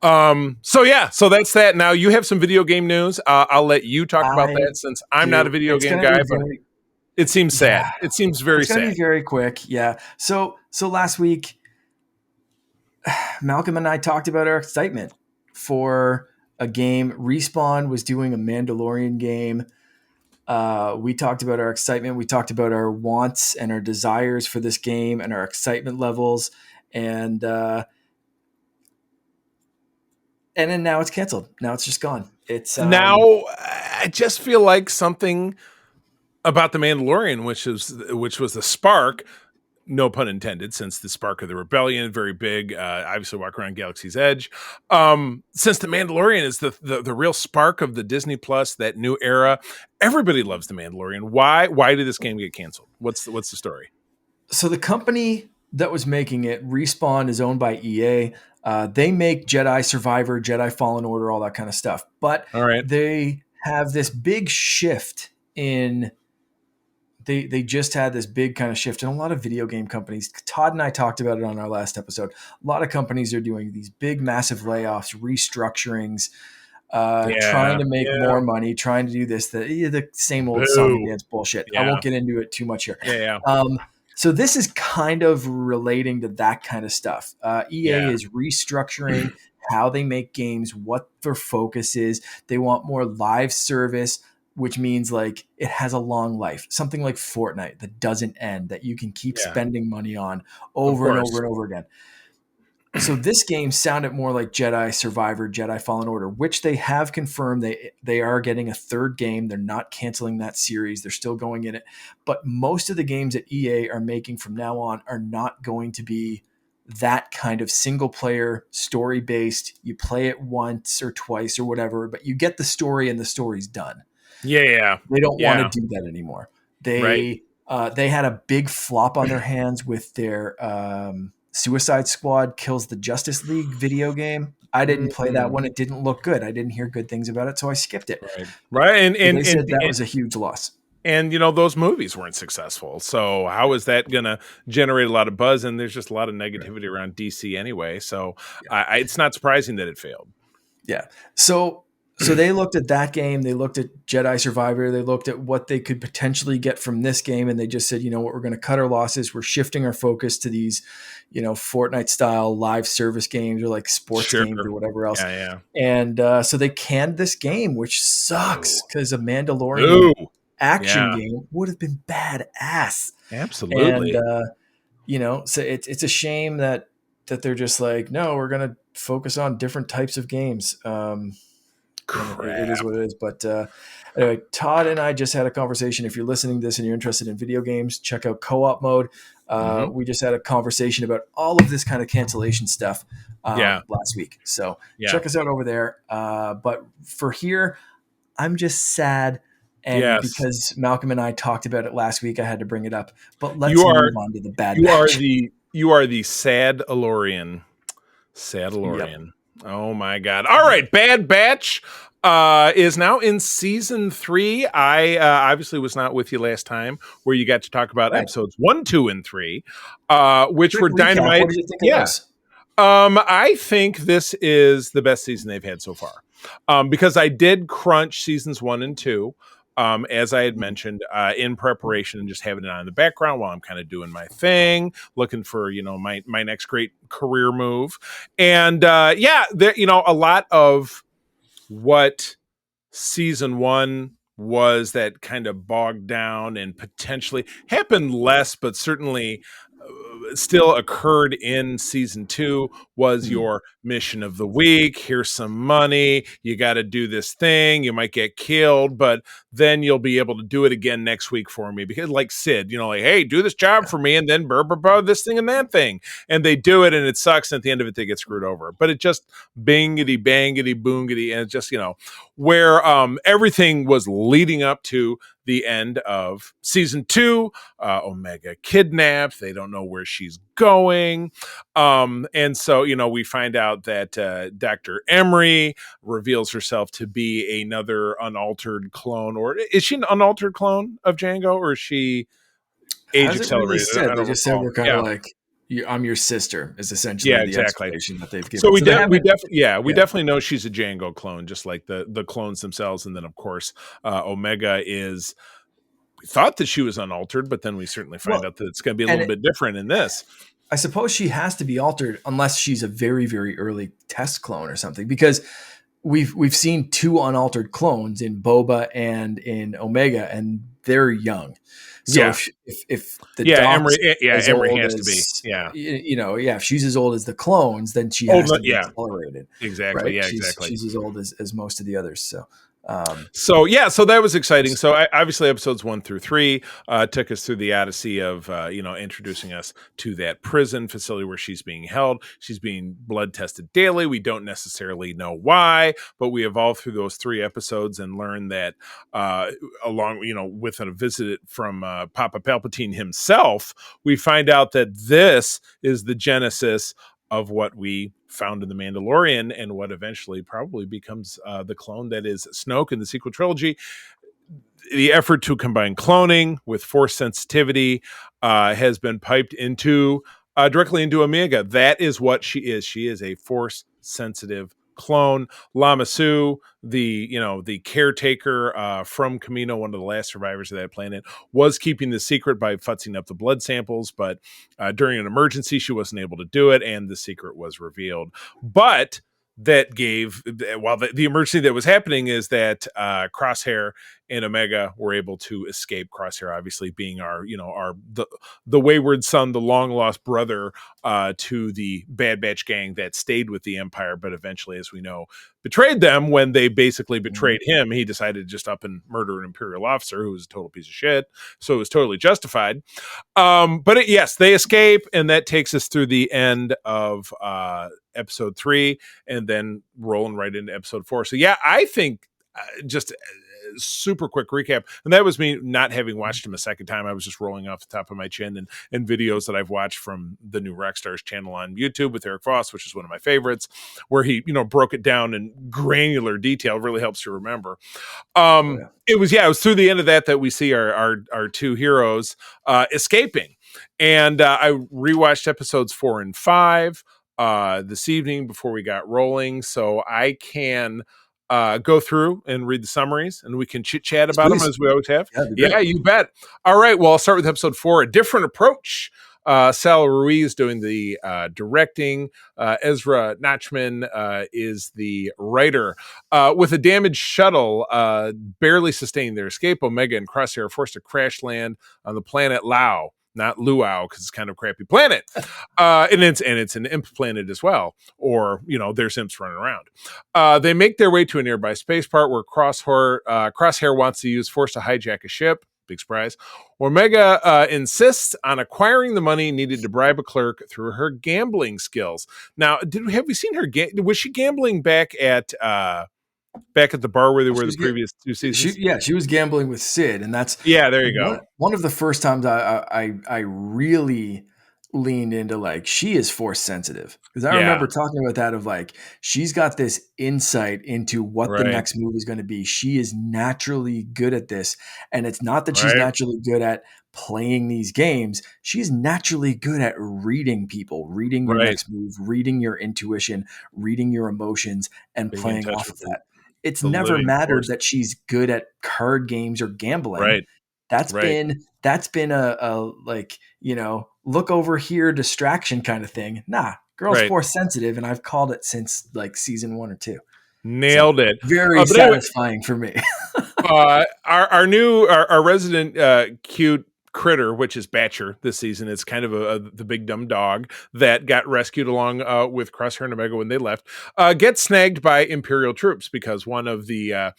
[SPEAKER 2] So yeah, so that's that. Now you have some video game news. I'll let you talk about
[SPEAKER 1] I
[SPEAKER 2] that since I'm not a
[SPEAKER 1] do.
[SPEAKER 2] video
[SPEAKER 1] It's
[SPEAKER 2] game
[SPEAKER 1] going to be
[SPEAKER 2] guy. But
[SPEAKER 1] very,
[SPEAKER 2] it seems sad.
[SPEAKER 1] yeah,
[SPEAKER 2] It seems very
[SPEAKER 1] it's going to
[SPEAKER 2] sad.
[SPEAKER 1] be very quick. Yeah. So last week, Malcolm and I talked about our excitement for a game. Respawn was doing a Mandalorian game. We talked about our excitement. We talked about our wants and our desires for this game and our excitement levels. And then now it's canceled. Now it's just gone. It's
[SPEAKER 2] Now I just feel like something about the Mandalorian, which was the spark, no pun intended, since the spark of the rebellion, very big. Obviously, walk around Galaxy's Edge. Since the Mandalorian is the real spark of the Disney Plus, that new era, everybody loves the Mandalorian. Why did this game get canceled? What's the story?
[SPEAKER 1] So the company that was making it, Respawn, is owned by EA. They make Jedi Survivor, Jedi Fallen Order, all that kind of stuff. But
[SPEAKER 2] All right.
[SPEAKER 1] they have this big shift in. They just had this big kind of shift in a lot of video game companies. Todd and I talked about it on our last episode. A lot of companies are doing these big, massive layoffs, restructurings, trying
[SPEAKER 2] Yeah.
[SPEAKER 1] to make
[SPEAKER 2] Yeah.
[SPEAKER 1] more money, trying to do this, the same old song and
[SPEAKER 2] Boo.
[SPEAKER 1] dance bullshit. I
[SPEAKER 2] Yeah.
[SPEAKER 1] won't get into it too much here.
[SPEAKER 2] Yeah.
[SPEAKER 1] So this is kind of relating to that kind of stuff. EA
[SPEAKER 2] Yeah.
[SPEAKER 1] is restructuring how they make games, what their focus is. They want more live service, which means like it has a long life. Something like Fortnite that doesn't end, that you can keep
[SPEAKER 2] Yeah.
[SPEAKER 1] spending money on
[SPEAKER 2] Of
[SPEAKER 1] over and
[SPEAKER 2] course.
[SPEAKER 1] over and over again. So this game sounded more like Jedi Survivor, Jedi Fallen Order, which they have confirmed they are getting a third game. They're not canceling that series. They're still going in it. But most of the games that EA are making from now on are not going to be that kind of single player story based. You play it once or twice or whatever, but you get the story and the story's done.
[SPEAKER 2] Yeah.
[SPEAKER 1] They don't want
[SPEAKER 2] Yeah.
[SPEAKER 1] to do that anymore.
[SPEAKER 2] Right.
[SPEAKER 1] They had a big flop on their hands with their Suicide Squad Kills the Justice League video game. I didn't play that one. It didn't look good. I didn't hear good things about it, so I skipped it.
[SPEAKER 2] Right. And
[SPEAKER 1] They said that was a huge loss.
[SPEAKER 2] And those movies weren't successful. So how is that going to generate a lot of buzz? And there's just a lot of negativity around DC anyway. So it's not surprising that it failed.
[SPEAKER 1] Yeah. So they looked at that game. They looked at Jedi Survivor. They looked at what they could potentially get from this game, and they just said, you know what, we're going to cut our losses. We're shifting our focus to these, Fortnite style live service games or like sports games or whatever else.
[SPEAKER 2] Yeah.
[SPEAKER 1] And so they canned this game, which sucks because a Mandalorian action game would have been badass.
[SPEAKER 2] Absolutely.
[SPEAKER 1] And so it's a shame that they're just like, no, we're going to focus on different types of games. It is what it is. But anyway, Todd and I just had a conversation. If you're listening to this and you're interested in video games, check out Co-op Mode. We just had a conversation about all of this kind of cancellation stuff last week. So check us out over there. But for here, I'm just sad. And because Malcolm and I talked about it last week, I had to bring it up. But let's move on to the bad batch.
[SPEAKER 2] You are the sad Alorian. Sad Alorian. Yep. Oh my God. All right. Bad Batch is now in season 3. I obviously was not with you last time where you got to talk about episodes 1, 2, and 3, which were dynamite.
[SPEAKER 1] What did you think of this?
[SPEAKER 2] I think this is the best season they've had so far. Because I did crunch seasons 1 and 2. As I had mentioned, in preparation and just having it on in the background while I'm kind of doing my thing, looking for, my next great career move. And, a lot of what season 1 was that kind of bogged down and potentially happened less, but certainly still occurred in season 2 was
[SPEAKER 1] Mm.
[SPEAKER 2] your mission of the week. Here's some money. You got to do this thing. You might get killed, but then you'll be able to do it again next week for me. Because, like Sid, like, hey, do this job for me, and then this thing and that thing. And they do it, and it sucks. And at the end of it, they get screwed over. But it just bangity, bangity, boongity. And it just, where everything was leading up to the end of season 2. Omega kidnapped. They don't know where she's going. And so, we find out that Dr. Emery reveals herself to be another unaltered clone. Or is she an unaltered clone of Django, or is she age
[SPEAKER 1] Hasn't really
[SPEAKER 2] accelerated?
[SPEAKER 1] said.
[SPEAKER 2] I
[SPEAKER 1] They
[SPEAKER 2] don't
[SPEAKER 1] just said
[SPEAKER 2] recall.
[SPEAKER 1] we're kind
[SPEAKER 2] Yeah.
[SPEAKER 1] of like, I'm your sister is essentially
[SPEAKER 2] Yeah,
[SPEAKER 1] the
[SPEAKER 2] exactly.
[SPEAKER 1] explanation that they've given.
[SPEAKER 2] So we
[SPEAKER 1] haven't-
[SPEAKER 2] definitely know she's a Django clone, just like the clones themselves. And then, of course, Omega is. We thought that she was unaltered, but then we certainly find out that it's going to be a little bit different in this.
[SPEAKER 1] I suppose she has to be altered unless she's a very, very early test clone or something, because we've seen 2 unaltered clones in Boba and in Omega, and they're young. So
[SPEAKER 2] Yeah.
[SPEAKER 1] if the Doc's as
[SPEAKER 2] Emery
[SPEAKER 1] old
[SPEAKER 2] has
[SPEAKER 1] as,
[SPEAKER 2] to be. Yeah.
[SPEAKER 1] If she's as old as the clones, then she has to be accelerated.
[SPEAKER 2] Exactly.
[SPEAKER 1] Right?
[SPEAKER 2] Yeah,
[SPEAKER 1] she's,
[SPEAKER 2] exactly.
[SPEAKER 1] She's as old as most of the others. So
[SPEAKER 2] so that was exciting. So obviously episodes 1 through 3 took us through the odyssey of introducing us to that prison facility where she's being held. She's being blood tested daily. We don't necessarily know why, but we evolved through those 3 episodes and learned that along with a visit from Papa Palpatine himself, we find out that this is the genesis of what we found in The Mandalorian and what eventually probably becomes the clone that is Snoke in the sequel trilogy. The effort to combine cloning with force sensitivity has been piped into directly into Omega. That is what she is. She is a force sensitive clone. Lama Su, the caretaker from Kamino, one of the last survivors of that planet, was keeping the secret by futzing up the blood samples, but during an emergency, she wasn't able to do it, and the secret was revealed. But that gave, while the emergency that was happening is that Crosshair and Omega were able to escape. Crosshair obviously being our the wayward son, the long lost brother to the Bad Batch gang that stayed with the Empire, but eventually, as we know, betrayed them. When they basically betrayed him, he decided to just up and murder an Imperial officer who was a total piece of shit. So it was totally justified. But yes, they escape, and that takes us through the end of episode 3, and then rolling right into episode 4. So yeah, I think just super quick recap, and that was me not having watched him a second time. I was just rolling off the top of my chin and videos that I've watched from the new Rockstars channel on YouTube with Eric Voss, which is one of my favorites, where he broke it down in granular detail. Really helps you remember. It was through the end of that we see our 2 heroes escaping, and I rewatched episodes 4 and 5 this evening before we got rolling, so I can go through and read the summaries, and we can chit chat about them as we always have. Yeah, you bet. All right. Well, I'll start with episode 4, A Different Approach. Sal Ruiz doing the directing. Ezra Nachman is the writer. With a damaged shuttle barely sustaining their escape, Omega and Crosshair are forced to crash land on the planet Lao. Not Luau, because it's kind of a crappy planet. And it's an imp planet as well. Or, there's imps running around. They make their way to a nearby spaceport where Crosshair wants to use force to hijack a ship. Big surprise. Omega insists on acquiring the money needed to bribe a clerk through her gambling skills. Now, have we seen her? Was she gambling back at the bar where they were the previous 2 seasons?
[SPEAKER 1] She was gambling with Sid, and that's
[SPEAKER 2] there you go.
[SPEAKER 1] One of the first times I really leaned into like she is force sensitive, because I remember talking about that of like she's got this insight into what the next move is going to be. She is naturally good at this, and it's not that she's naturally good at playing these games. She's naturally good at reading people, reading your next move, reading your intuition, reading your emotions, and playing off of that. It's never mattered that she's good at card games or gambling.
[SPEAKER 2] Right.
[SPEAKER 1] That's been a like, look over here distraction kind of thing. Nah, girl's force sensitive, and I've called it since like season 1 or 2.
[SPEAKER 2] Nailed it.
[SPEAKER 1] Very satisfying for me.
[SPEAKER 2] Our resident cute critter, which is Batcher this season, is kind of the big dumb dog that got rescued along with Crosshair and Omega when they left, gets snagged by Imperial troops because one of the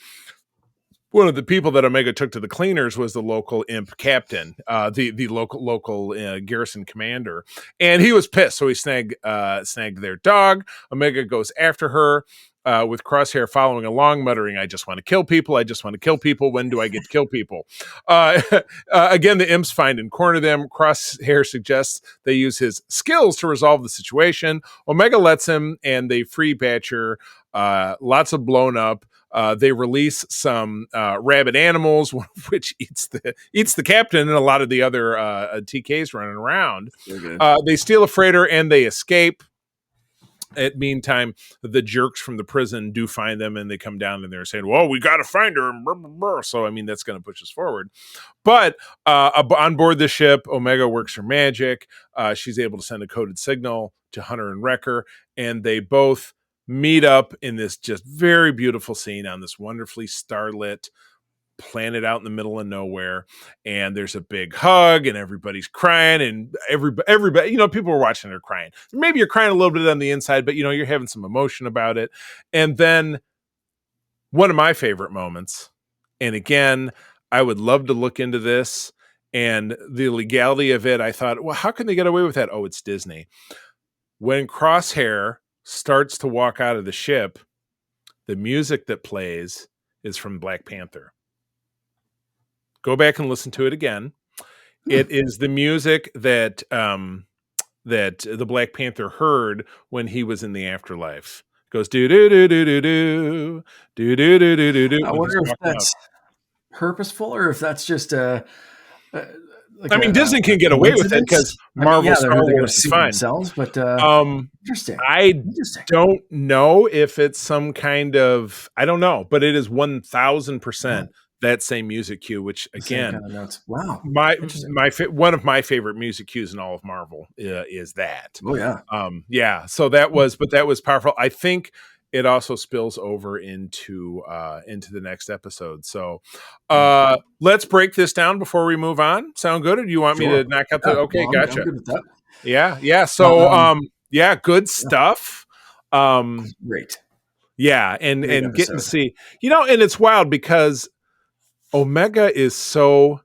[SPEAKER 2] people that Omega took to the cleaners was the local imp captain, the local garrison commander, and he was pissed. So he snagged their dog. Omega goes after her. With Crosshair following along, muttering, "I just want to kill people. I just want to kill people. When do I get to kill people?" Again, the imps find and corner them. Crosshair suggests they use his skills to resolve the situation. Omega lets him, and they free Batcher. Lots of blown up. They release some rabid animals, one of which eats the captain and a lot of the other TKs running around. They steal a freighter and they escape. At meantime, the jerks from the prison do find them, and they come down and they're saying, "Well, we got to find her." So, I mean, that's going to push us forward. But on board the ship, Omega works her magic. She's able to send a coded signal to Hunter and Wrecker, and they both meet up in this just very beautiful scene on this wonderfully starlit planet out in the middle of nowhere, and there's a big hug and everybody's crying, and everybody, people are watching, they're crying. Maybe you're crying a little bit on the inside, but you're having some emotion about it. And then one of my favorite moments, and again, I would love to look into this and the legality of it. I thought, well, how can they get away with that? Oh, it's Disney. When Crosshair starts to walk out of the ship, the music that plays is from Black Panther. Go back and listen to it again. It is the music that that the Black Panther heard when he was in the afterlife. It goes do do do do do do do do do do do do.
[SPEAKER 1] I wonder if that's purposeful or if that's just
[SPEAKER 2] Disney can get away with it because Marvel Star Wars is fine.
[SPEAKER 1] Themselves, but interesting.
[SPEAKER 2] I don't know if it's some kind of, I don't know, but it is 1,000% that same music cue, which again,
[SPEAKER 1] kind of notes. Wow,
[SPEAKER 2] one of my favorite music cues in all of Marvel is that.
[SPEAKER 1] Oh yeah,
[SPEAKER 2] So that was powerful. I think it also spills over into the next episode. So let's break this down before we move on. Sound good? Or do you want me to knock out the? Okay, gotcha.
[SPEAKER 1] I'm good with that.
[SPEAKER 2] Yeah. So good stuff.
[SPEAKER 1] Great.
[SPEAKER 2] Yeah, and getting to see, and it's wild because Omega is so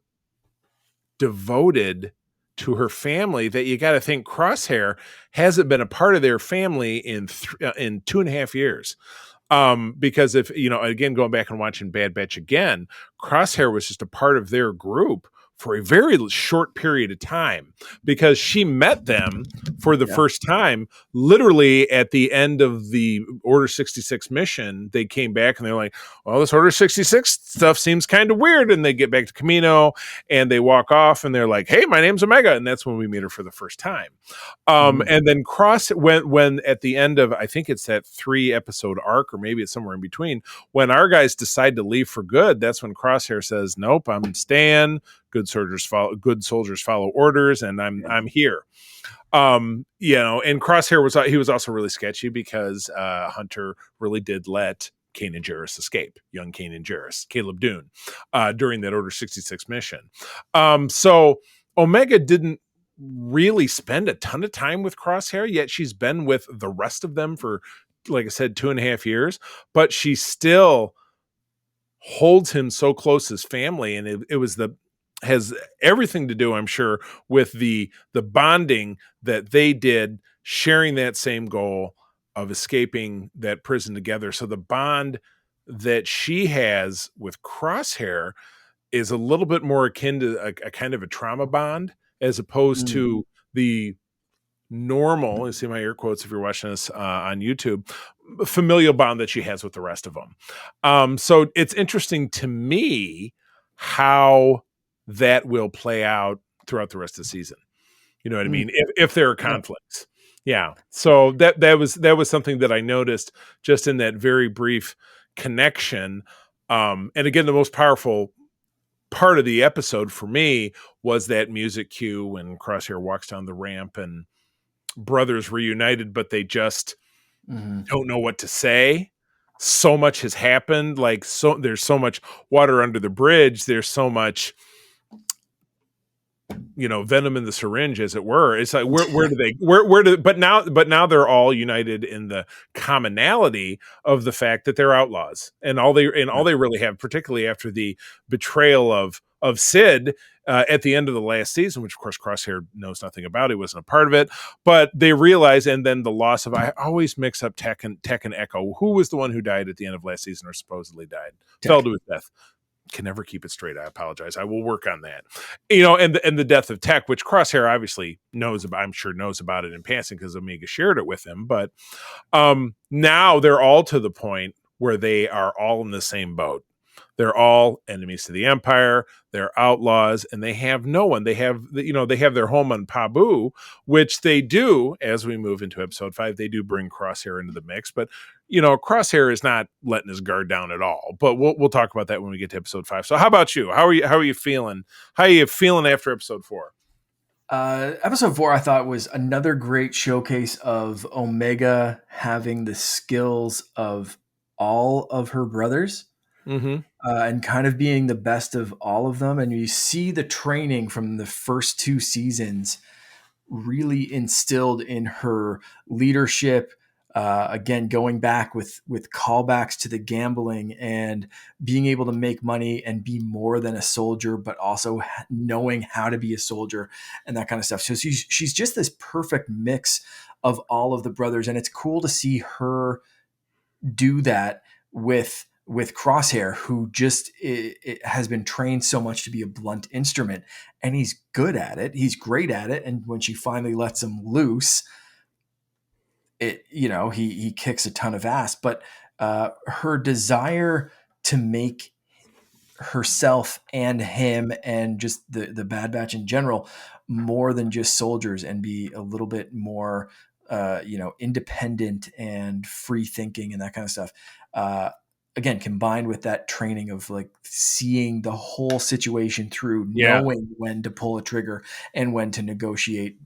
[SPEAKER 2] devoted to her family that you got to think Crosshair hasn't been a part of their family in 2.5 years. Because if, again, going back and watching Bad Batch again, Crosshair was just a part of their group for a very short period of time because she met them for the first time, literally at the end of the Order 66 mission. They came back and they're like, well, this Order 66 stuff seems kind of weird. And they get back to Camino and they walk off and they're like, hey, my name's Omega. And that's when we meet her for the first time. And then when at the end of, I think it's that 3-episode arc, or maybe it's somewhere in between, when our guys decide to leave for good, that's when Crosshair says, nope, I'm staying. Good soldiers follow orders, and I'm here. And Crosshair was also really sketchy because Hunter really did let Kanan Jarrus escape, young Kanan Jarrus, Caleb Dune, during that Order 66 mission. So Omega didn't really spend a ton of time with Crosshair, yet she's been with the rest of them for, like I said, 2.5 years, but she still holds him so close as family, and it has everything to do, I'm sure, with the bonding that they did, sharing that same goal of escaping that prison together. So the bond that she has with Crosshair is a little bit more akin to a kind of a trauma bond, as opposed to the normal, you see my air quotes if you're watching this on YouTube, familial bond that she has with the rest of them. So it's interesting to me how that will play out throughout the rest of the season. You know what I mean? If there are conflicts. Yeah. So that was something that I noticed just in that very brief connection. And again, the most powerful part of the episode for me was that music cue when Crosshair walks down the ramp and brothers reunited, but they just don't know what to say. so much has happened. Like, so there's so much water under the bridge. There's so much, venom in the syringe, as it were. It's like, where do they, where do, but now they're all united in the commonality of the fact that they're outlaws, and all they really have, particularly after the betrayal of Sid at the end of the last season, which of course Crosshair knows nothing about. He wasn't a part of it, but they realize, and then the loss of, I always mix up Tech and Echo. Who was the one who died at the end of last season, or supposedly died, fell to his death? Can never keep it straight. I apologize. I will work on that. And the death of Tech, which Crosshair obviously knows about. I'm sure knows about it in passing because Omega shared it with him. But now they're all to the point where they are all in the same boat. They're all enemies to the Empire. They're outlaws, and they have no one. They have their home on Pabu, which they do as we move into episode 5. They do bring Crosshair into the mix, but Crosshair is not letting his guard down at all. But we'll talk about that when we get to episode 5. So how about you? How are you feeling? How are you feeling after episode 4?
[SPEAKER 1] Episode 4, I thought, was another great showcase of Omega having the skills of all of her brothers.
[SPEAKER 2] Mm-hmm.
[SPEAKER 1] And kind of being the best of all of them. And you see the training from the first 2 seasons really instilled in her leadership. Again, going back with callbacks to the gambling and being able to make money and be more than a soldier, but also knowing how to be a soldier and that kind of stuff. So she's just this perfect mix of all of the brothers. And it's cool to see her do that with Crosshair, who just it has been trained so much to be a blunt instrument, and he's good at it. He's great at it. And when she finally lets him loose, he kicks a ton of ass. But her desire to make herself and him and just the Bad Batch in general more than just soldiers and be a little bit more independent and free thinking and that kind of stuff. Again, combined with that training of like seeing the whole situation through, knowing when to pull a trigger and when to negotiate,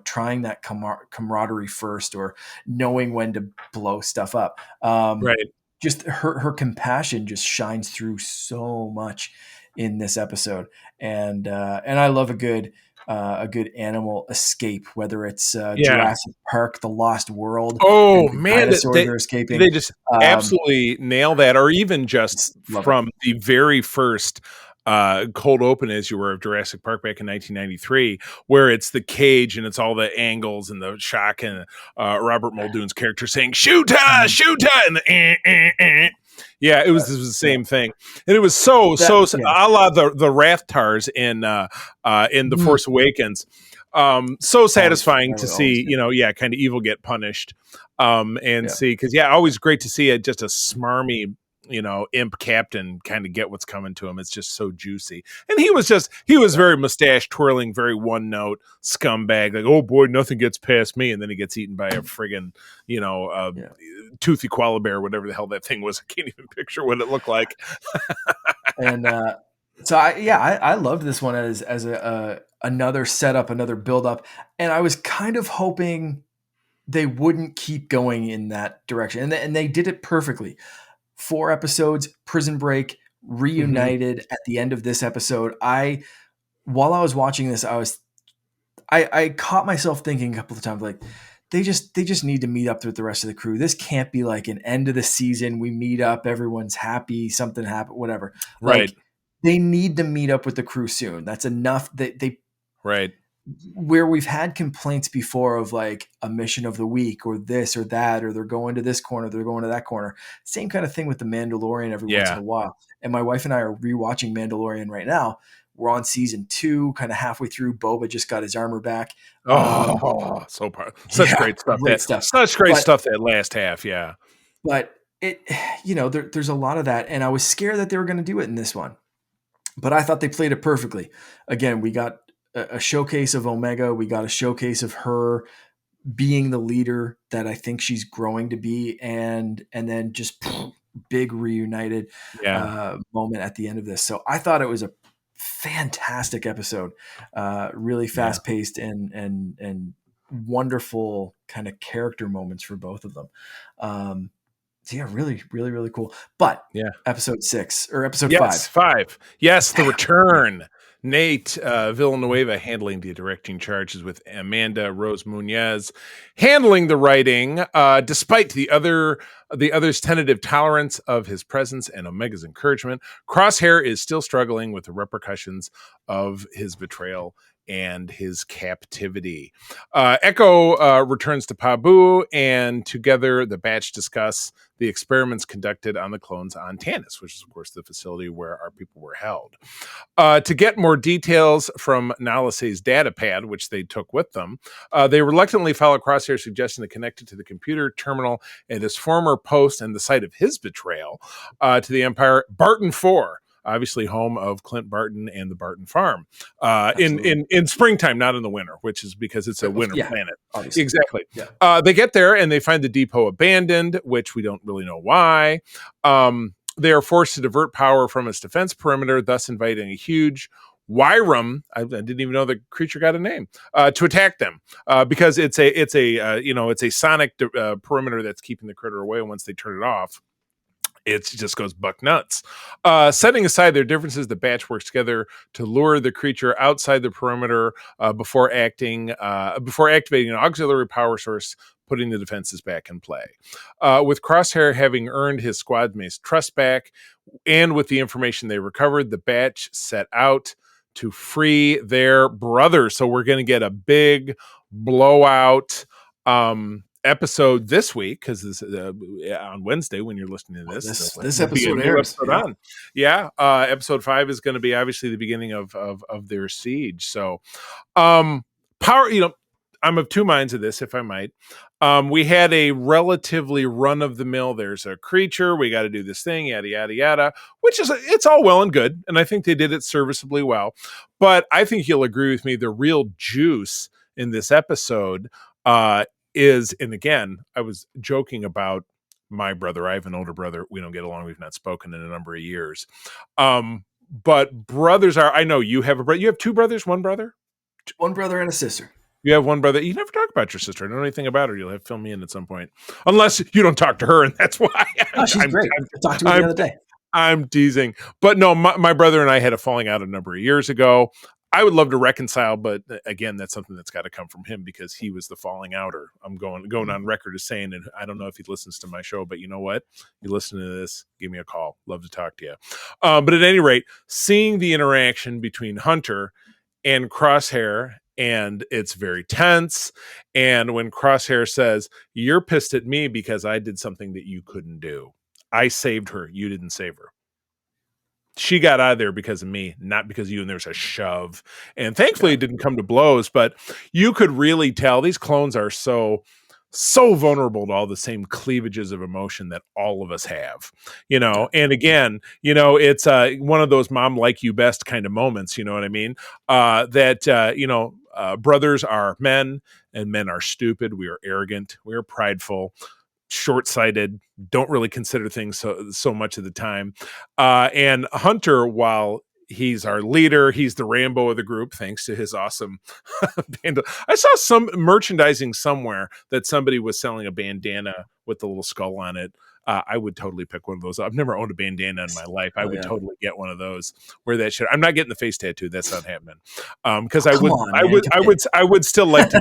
[SPEAKER 1] trying that camaraderie first, or knowing when to blow stuff up.
[SPEAKER 2] Right.
[SPEAKER 1] Just her compassion just shines through so much in this episode. And I love a good animal escape, whether it's Jurassic Park, The Lost World.
[SPEAKER 2] Oh man,
[SPEAKER 1] dinosaurs are escaping.
[SPEAKER 2] They just absolutely nail that. Or even just from the very first cold open, as you were, of Jurassic Park back in 1993, where it's the cage and it's all the angles and the shock, and Robert Muldoon's character saying "shoot shoot," and the yeah, it was the same thing, and it was so a la the Rathtars in The Force Awakens. So satisfying to see, kind of evil get punished, see, because always great to see just a smarmy, imp captain kind of get what's coming to him. It's just so juicy. And he was very mustache twirling, very one note scumbag, like, oh boy, nothing gets past me. And then he gets eaten by a friggin', toothy koala bear, whatever the hell that thing was. I can't even picture what it looked like.
[SPEAKER 1] And so I loved this one as another setup, another build up. And I was kind of hoping they wouldn't keep going in that direction. And they did it perfectly. 4 episodes, Prison Break, reunited at the end of this episode. While I was watching this, I caught myself thinking a couple of times, like, they just need to meet up with the rest of the crew. This can't be like an end of the season. We meet up, everyone's happy, something happened, whatever.
[SPEAKER 2] Right.
[SPEAKER 1] Like, they need to meet up with the crew soon. That's enough.
[SPEAKER 2] Right.
[SPEAKER 1] Where we've had complaints before of like a mission of the week or this or that, or they're going to this corner, they're going to that corner. Same kind of thing with The Mandalorian every once in a while. And my wife and I are rewatching Mandalorian right now. We're on season 2, kind of halfway through. Boba just got his armor back.
[SPEAKER 2] Such great stuff. Such great stuff that last half. Yeah.
[SPEAKER 1] But there's a lot of that. And I was scared that they were going to do it in this one, but I thought they played it perfectly. Again, we got a showcase of Omega. We got a showcase of her being the leader that I think she's growing to be. And then just big reunited moment at the end of this. So I thought it was a fantastic episode, really fast paced and wonderful kind of character moments for both of them. Yeah, really, really, really cool. But
[SPEAKER 2] Yeah.
[SPEAKER 1] episode 6 or episode
[SPEAKER 2] Yes,
[SPEAKER 1] 5.
[SPEAKER 2] 5. Yes, the return. Nate Villanueva handling the directing charges with Amanda Rose Munez handling the writing, despite the other's tentative tolerance of his presence and Omega's encouragement. Crosshair is still struggling with the repercussions of his betrayal and his captivity. Echo returns to Pabu, and together the batch discuss the experiments conducted on the clones on Tanis, which is, of course, the facility where our people were held. To get more details from Nalise's data pad, which they took with them, they reluctantly follow Crosshair's suggestion to connect it to the computer terminal at his former post and the site of his betrayal to the Empire, Barton 4. Obviously, home of Clint Barton and the Barton Farm in springtime, not in the winter, which is because it's a winter planet.
[SPEAKER 1] Obviously.
[SPEAKER 2] Exactly.
[SPEAKER 1] Yeah.
[SPEAKER 2] They get there and they find the depot abandoned, which we don't really know why. They are forced to divert power from its defense perimeter, thus inviting a huge Wyram. I didn't even know the creature got a name to attack them because it's a sonic perimeter that's keeping the critter away. And once they turn it off, it just goes buck nuts. Setting aside their differences, the batch works together to lure the creature outside the perimeter before activating an auxiliary power source, putting the defenses back in play. With Crosshair having earned his squad mate's trust back, and with the information they recovered, the batch set out to free their brother. So we're going to get a big blowout episode this week, because this on Wednesday when you're listening to
[SPEAKER 1] this episode airs.
[SPEAKER 2] Episode 5 is going to be obviously the beginning of their siege. So power, I'm of two minds of this, if I might. We had a relatively run-of-the-mill, there's a creature, we got to do this thing, yada, yada, yada, which is, it's all well and good, and I think they did it serviceably well. But I think you'll agree with me, the real juice in this episode is, and again, I was joking about my brother. I have an older brother. We don't get along. We've not spoken in a number of years. But brothers are, I know you have a brother. You have two brothers, one brother?
[SPEAKER 1] One brother and a sister.
[SPEAKER 2] You have one brother. You never talk about your sister. I don't know anything about her. You'll have to fill me in at some point. Unless you don't talk to her, and that's why.
[SPEAKER 1] No, she's great. I talked to her the other day.
[SPEAKER 2] I'm teasing. But no, my brother and I had a falling out a number of years ago. I would love to reconcile, but again, that's something that's got to come from him because he was the falling outer. I'm going on record as saying, and I don't know if he listens to my show, but you know what? You listen to this, give me a call. Love to talk to you. But at any rate, seeing the interaction between Hunter and Crosshair, and it's very tense. And when Crosshair says, "You're pissed at me because I did something that you couldn't do. I saved her. You didn't save her. She got out of there because of me, not because of you." And there's a shove. And thankfully it didn't come to blows, but you could really tell these clones are so vulnerable to all the same cleavages of emotion that all of us have, and again, it's one of those mom like you best kind of moments, you know what I mean? Brothers are men and men are stupid. We are arrogant. We are prideful, short-sighted, don't really consider things so much of the time. And Hunter, while he's our leader, he's the Rambo of the group, thanks to his awesome bandana. I saw some merchandising somewhere that somebody was selling a bandana with the little skull on it. I would totally pick one of those. I've never owned a bandana in my life. I would totally get one of those. Wear that shit. I'm not getting the face tattoo. That's not happening. Because I would still like to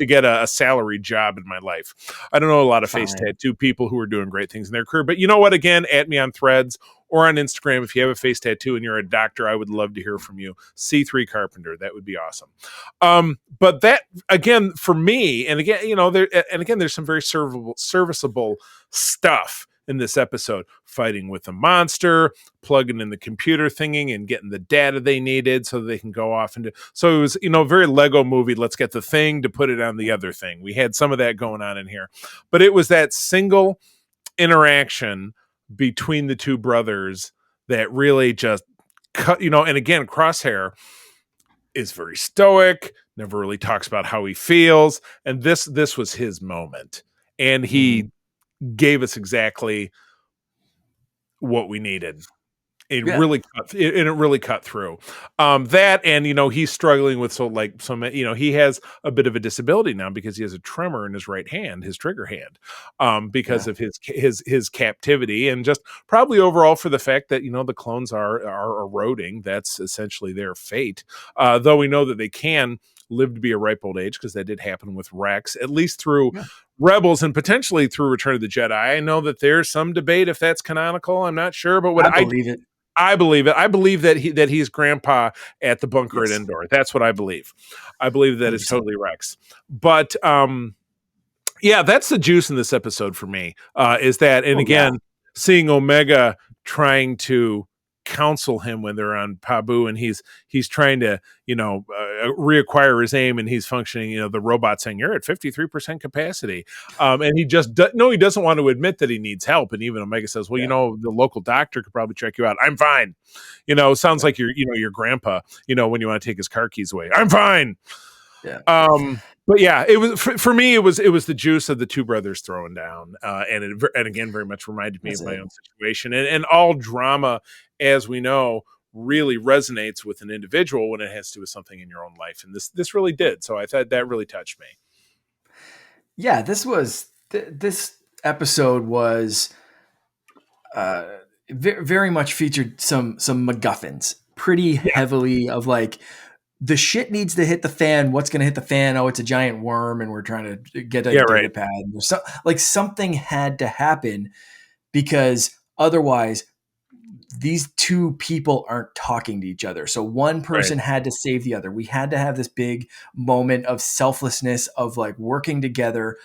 [SPEAKER 2] get a salaried job in my life. I don't know a lot of face tattoo people who are doing great things in their career. But you know what? Again, at me on Threads or on Instagram. If you have a face tattoo and you're a doctor, I would love to hear from you. C3 Carpenter. That would be awesome. But that, again, for me, and again, there's some very serviceable stuff in this episode. Fighting with a monster, plugging in the computer thingy and getting the data they needed so they can go off into. So it was, very Lego movie. Let's get the thing to put it on the other thing. We had some of that going on in here, but it was that single interaction between the two brothers that really just cut, and again, Crosshair is very stoic, never really talks about how he feels. And this was his moment. And he gave us exactly what we needed. It
[SPEAKER 1] Yeah.
[SPEAKER 2] really it really cut through that. And he's struggling with he has a bit of a disability now because he has a tremor in his right hand, his trigger hand, because
[SPEAKER 1] Yeah.
[SPEAKER 2] of his captivity, and just probably overall for the fact that the clones are eroding. That's essentially their fate, though we know that they can live to be a ripe old age, because that did happen with Rex, at least through
[SPEAKER 1] Yeah.
[SPEAKER 2] Rebels and potentially through Return of the Jedi. I know that there's some debate if that's canonical. I'm not sure, but
[SPEAKER 1] I believe it.
[SPEAKER 2] I believe it. I believe that he's Grandpa at the bunker at
[SPEAKER 1] Yes.
[SPEAKER 2] Endor. That's what I believe. I believe that is
[SPEAKER 1] 100%.
[SPEAKER 2] totally Rex. But yeah, that's the juice in this episode for me. Is that, and
[SPEAKER 1] Oh yeah.
[SPEAKER 2] again, seeing Omega trying to counsel him when they're on Pabu, and he's trying to reacquire his aim, and he's functioning. The robot saying, "You're at 53% capacity," and he just he doesn't want to admit that he needs help. And even Omega says, "Well,
[SPEAKER 1] Yeah.
[SPEAKER 2] the local doctor could probably check you out. I'm fine." Sounds
[SPEAKER 1] Yeah.
[SPEAKER 2] like your grandpa. When you want to take his car keys away, I'm fine.
[SPEAKER 1] Yeah.
[SPEAKER 2] But yeah, it was for me. It was the juice of the two brothers throwing down, and again, very much reminded me
[SPEAKER 1] That's
[SPEAKER 2] of my
[SPEAKER 1] it.
[SPEAKER 2] own situation. And all drama, as we know, really resonates with an individual when it has to do with something in your own life, and this really did. So I thought that really touched me.
[SPEAKER 1] Yeah. This episode was very much featured some MacGuffins pretty
[SPEAKER 2] Yeah,
[SPEAKER 1] heavily, of like, the shit needs to hit the fan. What's going to hit the fan? Oh, it's a giant worm, and we're trying to get a
[SPEAKER 2] yeah,
[SPEAKER 1] data
[SPEAKER 2] right,
[SPEAKER 1] pad. Something had to happen, because otherwise these two people aren't talking to each other. So one
[SPEAKER 2] right.
[SPEAKER 1] person had to save the other. We had to have this big moment of selflessness, of like working together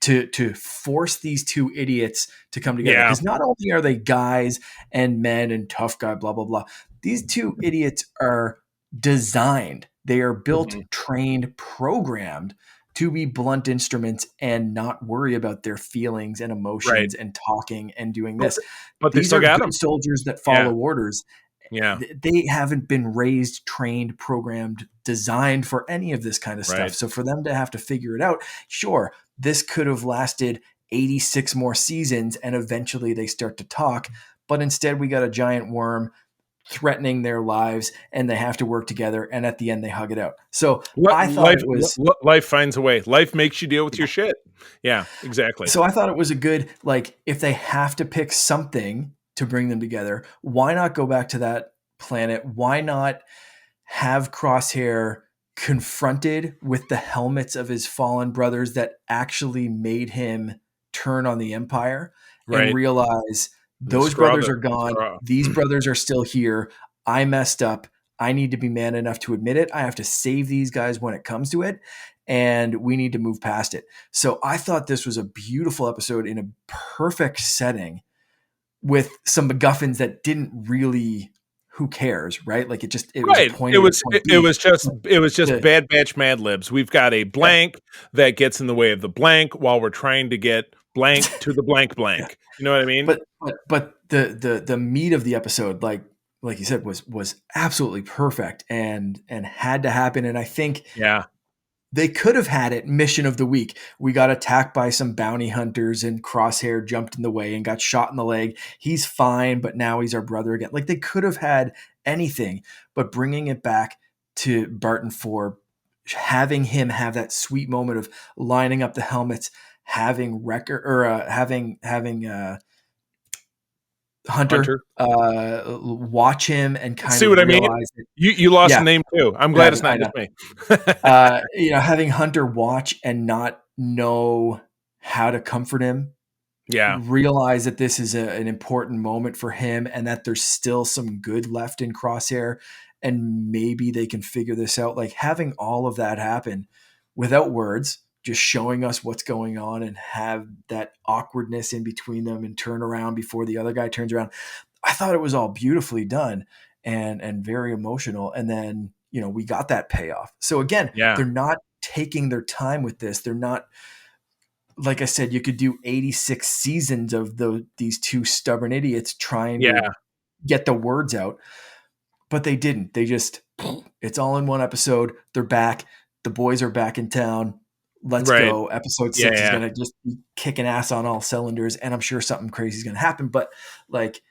[SPEAKER 1] to force these two idiots to come together.
[SPEAKER 2] Yeah,
[SPEAKER 1] Because not only are they guys and men and tough guy, blah, blah, blah, these two idiots are designed. They are built,
[SPEAKER 2] hmm,
[SPEAKER 1] trained, programmed to be blunt instruments and not worry about their feelings and
[SPEAKER 2] right.
[SPEAKER 1] emotions and talking and doing
[SPEAKER 2] But
[SPEAKER 1] this.
[SPEAKER 2] they
[SPEAKER 1] These
[SPEAKER 2] still
[SPEAKER 1] are
[SPEAKER 2] got
[SPEAKER 1] good
[SPEAKER 2] him.
[SPEAKER 1] soldiers that
[SPEAKER 2] Yeah,
[SPEAKER 1] follow orders.
[SPEAKER 2] yeah,
[SPEAKER 1] They haven't been raised, trained, programmed, designed for any of this kind of stuff.
[SPEAKER 2] right.
[SPEAKER 1] So for them to have to figure it out, sure, this could have lasted 86 more seasons and eventually they start to talk. But instead, we got a giant worm threatening their lives and they have to work together. And at the end, they hug it out. So I thought
[SPEAKER 2] Life
[SPEAKER 1] it was,
[SPEAKER 2] life finds a way. Life makes you deal with your
[SPEAKER 1] yeah.
[SPEAKER 2] shit. Yeah, exactly.
[SPEAKER 1] So I thought it was a good, like, if they have to pick something to bring them together, why not go back to that planet? Why not have Crosshair confronted with the helmets of his fallen brothers that actually made him turn on the Empire and
[SPEAKER 2] Right.
[SPEAKER 1] realize
[SPEAKER 2] The
[SPEAKER 1] those
[SPEAKER 2] straw
[SPEAKER 1] brothers
[SPEAKER 2] that
[SPEAKER 1] are gone.
[SPEAKER 2] straw.
[SPEAKER 1] These brothers are still here. I messed up. I need to be man enough to admit it. I have to save these guys when it comes to it. And we need to move past it. So I thought this was a beautiful episode in a perfect setting with some MacGuffins that didn't really, who cares, right? Like it was a
[SPEAKER 2] Right.
[SPEAKER 1] point A to point B.
[SPEAKER 2] It was just
[SPEAKER 1] The,
[SPEAKER 2] Bad Batch Mad Libs. We've got a
[SPEAKER 1] yeah,
[SPEAKER 2] blank that gets in the way of the blank while we're trying to get blank to the blank
[SPEAKER 1] yeah.
[SPEAKER 2] blank. You know what I mean?
[SPEAKER 1] But the meat of the episode, like you said, was absolutely perfect and had to happen. And I think
[SPEAKER 2] Yeah.
[SPEAKER 1] they could have had it mission of the week. We got attacked by some bounty hunters and Crosshair jumped in the way and got shot in the leg. He's fine, but now he's our brother again. Like they could have had anything, but bringing it back to Barton 4, having him have that sweet moment of lining up the helmets, having record or having Hunter
[SPEAKER 2] Hunter.
[SPEAKER 1] watch him and kind
[SPEAKER 2] See
[SPEAKER 1] of
[SPEAKER 2] what I mean?
[SPEAKER 1] realize that,
[SPEAKER 2] You lost a
[SPEAKER 1] yeah,
[SPEAKER 2] name too. I'm glad
[SPEAKER 1] yeah,
[SPEAKER 2] it's not
[SPEAKER 1] I know.
[SPEAKER 2] just me.
[SPEAKER 1] Having Hunter watch and not know how to comfort him,
[SPEAKER 2] Yeah.
[SPEAKER 1] realize that this is an important moment for him and that there's still some good left in Crosshair and maybe they can figure this out. Like having all of that happen without words, just showing us what's going on and have that awkwardness in between them and turn around before the other guy turns around. I thought it was all beautifully done and very emotional. And then, we got that payoff. So again,
[SPEAKER 2] Yeah.
[SPEAKER 1] they're not taking their time with this. They're not, like I said, you could do 86 seasons of these two stubborn idiots trying to
[SPEAKER 2] Yeah.
[SPEAKER 1] get the words out, but they didn't. They just, it's all in one episode. They're back. The boys are back in town. Let's
[SPEAKER 2] Right.
[SPEAKER 1] go. Episode
[SPEAKER 2] Yeah.
[SPEAKER 1] 6 is
[SPEAKER 2] Yeah.
[SPEAKER 1] going to just be kicking ass on all cylinders. And I'm sure something crazy is going to happen. But like,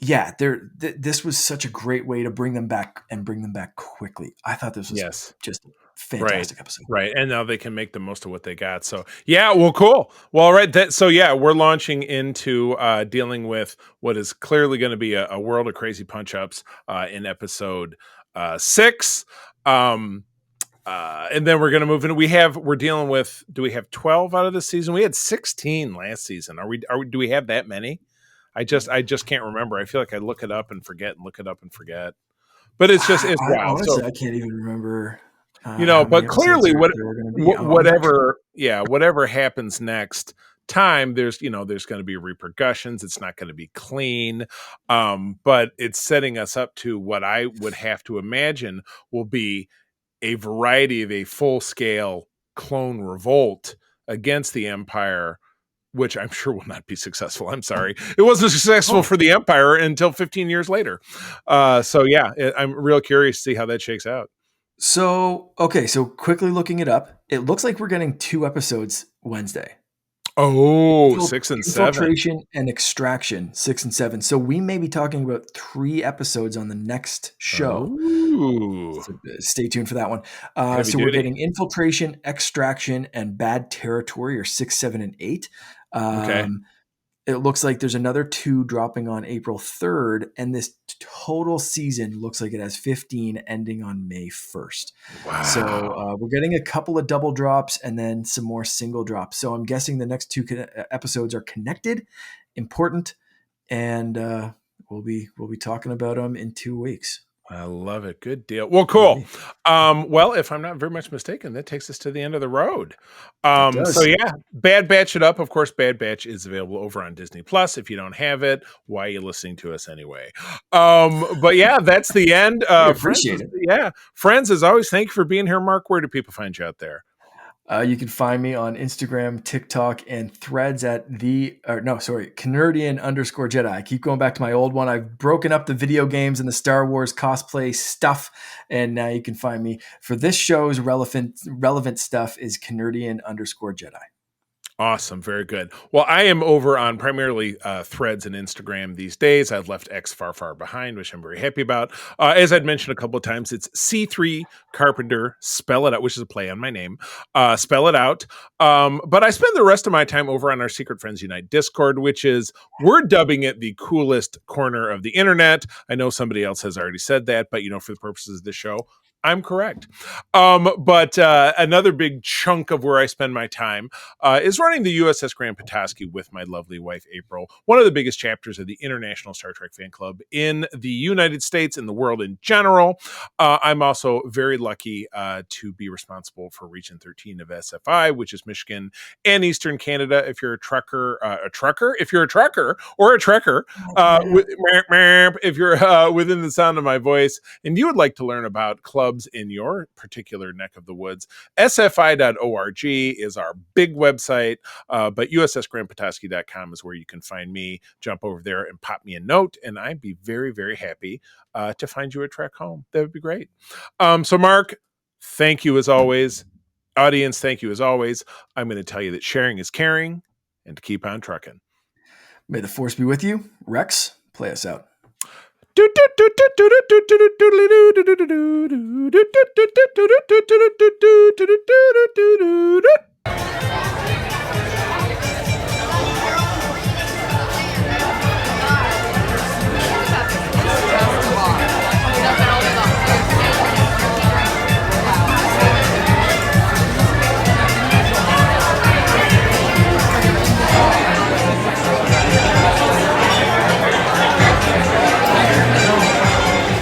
[SPEAKER 1] yeah, this was such a great way to bring them back and bring them back quickly. I thought this was
[SPEAKER 2] Yes.
[SPEAKER 1] just a
[SPEAKER 2] Right.
[SPEAKER 1] fantastic episode.
[SPEAKER 2] Right. And now they can make the most of what they got. So yeah, well, cool. Well, all right. So yeah, we're launching into dealing with what is clearly going to be a world of crazy punch ups in episode 6. And then we're going to move in. We're dealing with, do we have 12 out of the season? We had 16 last season. Do we have that many? I just can't remember. I feel like I look it up and forget and look it up and forget. But it's
[SPEAKER 1] I
[SPEAKER 2] wild.
[SPEAKER 1] honestly,
[SPEAKER 2] So,
[SPEAKER 1] I can't even remember how many
[SPEAKER 2] but
[SPEAKER 1] episodes
[SPEAKER 2] clearly
[SPEAKER 1] there were going to be. I'm not sure.
[SPEAKER 2] whatever happens next time, there's going to be repercussions. It's not going to be clean. But it's setting us up to what I would have to imagine will be a variety of a full-scale clone revolt against the Empire, which I'm sure will not be successful. I'm sorry. It wasn't successful for the Empire until 15 years later. So yeah, I'm real curious to see how that shakes out.
[SPEAKER 1] So, okay, so quickly looking it up, it looks like we're getting 2 episodes Wednesday.
[SPEAKER 2] Oh, 6 and 7.
[SPEAKER 1] Infiltration and Extraction, 6 and 7. So we may be talking about 3 episodes on the next show.
[SPEAKER 2] Ooh.
[SPEAKER 1] So stay tuned for that one.
[SPEAKER 2] Heavy
[SPEAKER 1] So we're
[SPEAKER 2] duty.
[SPEAKER 1] getting Infiltration, Extraction, and Bad Territory, or 6, 7, and 8.
[SPEAKER 2] Okay.
[SPEAKER 1] It looks like there's another 2 dropping on April 3rd, and this total season looks like it has 15 ending on May 1st.
[SPEAKER 2] Wow.
[SPEAKER 1] So we're getting a couple of double drops and then some more single drops. So I'm guessing the next 2 episodes are connected, important, and we'll be talking about them in 2 weeks.
[SPEAKER 2] I love it. Good deal. Well, cool. Well, if I'm not very much mistaken, that takes us to the end of the road. So yeah, Bad Batch it up. Of course, Bad Batch is available over on Disney Plus. If you don't have it, why are you listening to us anyway? But yeah, that's the end.
[SPEAKER 1] Appreciate it.
[SPEAKER 2] Yeah, friends, as always, thank you for being here, Mark. Where do people find you out there?
[SPEAKER 1] You can find me on Instagram, TikTok, and Threads at Canardian_Jedi. I keep going back to my old one. I've broken up the video games and the Star Wars cosplay stuff, and now you can find me for this show's relevant stuff is Canardian_Jedi.
[SPEAKER 2] Awesome. Very good. Well, I am over on primarily Threads and Instagram these days. I've left X far behind, which I'm very happy about. As I'd mentioned a couple of times, it's C3 Carpenter, spell it out, which is a play on my name. Spell it out. But I spend the rest of my time over on our Secret Friends Unite Discord, which is, we're dubbing it the coolest corner of the internet. I know somebody else has already said that, but for the purposes of this show, I'm correct. But another big chunk of where I spend my time is running the USS Grand Petoskey with my lovely wife, April, one of the biggest chapters of the International Star Trek Fan Club in the United States and the world in general. I'm also very lucky to be responsible for Region 13 of SFI, which is Michigan and Eastern Canada. If you're a trucker, if you're a trucker or a trekker, if you're within the sound of my voice and you would like to learn about clubs in your particular neck of the woods, sfi.org is our big website, but ussgrandpetoskey.com is where you can find me. Jump over there and pop me a note, and I'd be very, very happy to find you a trek home. That would be great. So Mark, thank you as always. Audience, thank you as always. I'm going to tell you that sharing is caring, and to keep on trucking.
[SPEAKER 1] May the force be with you. Rex, play us out.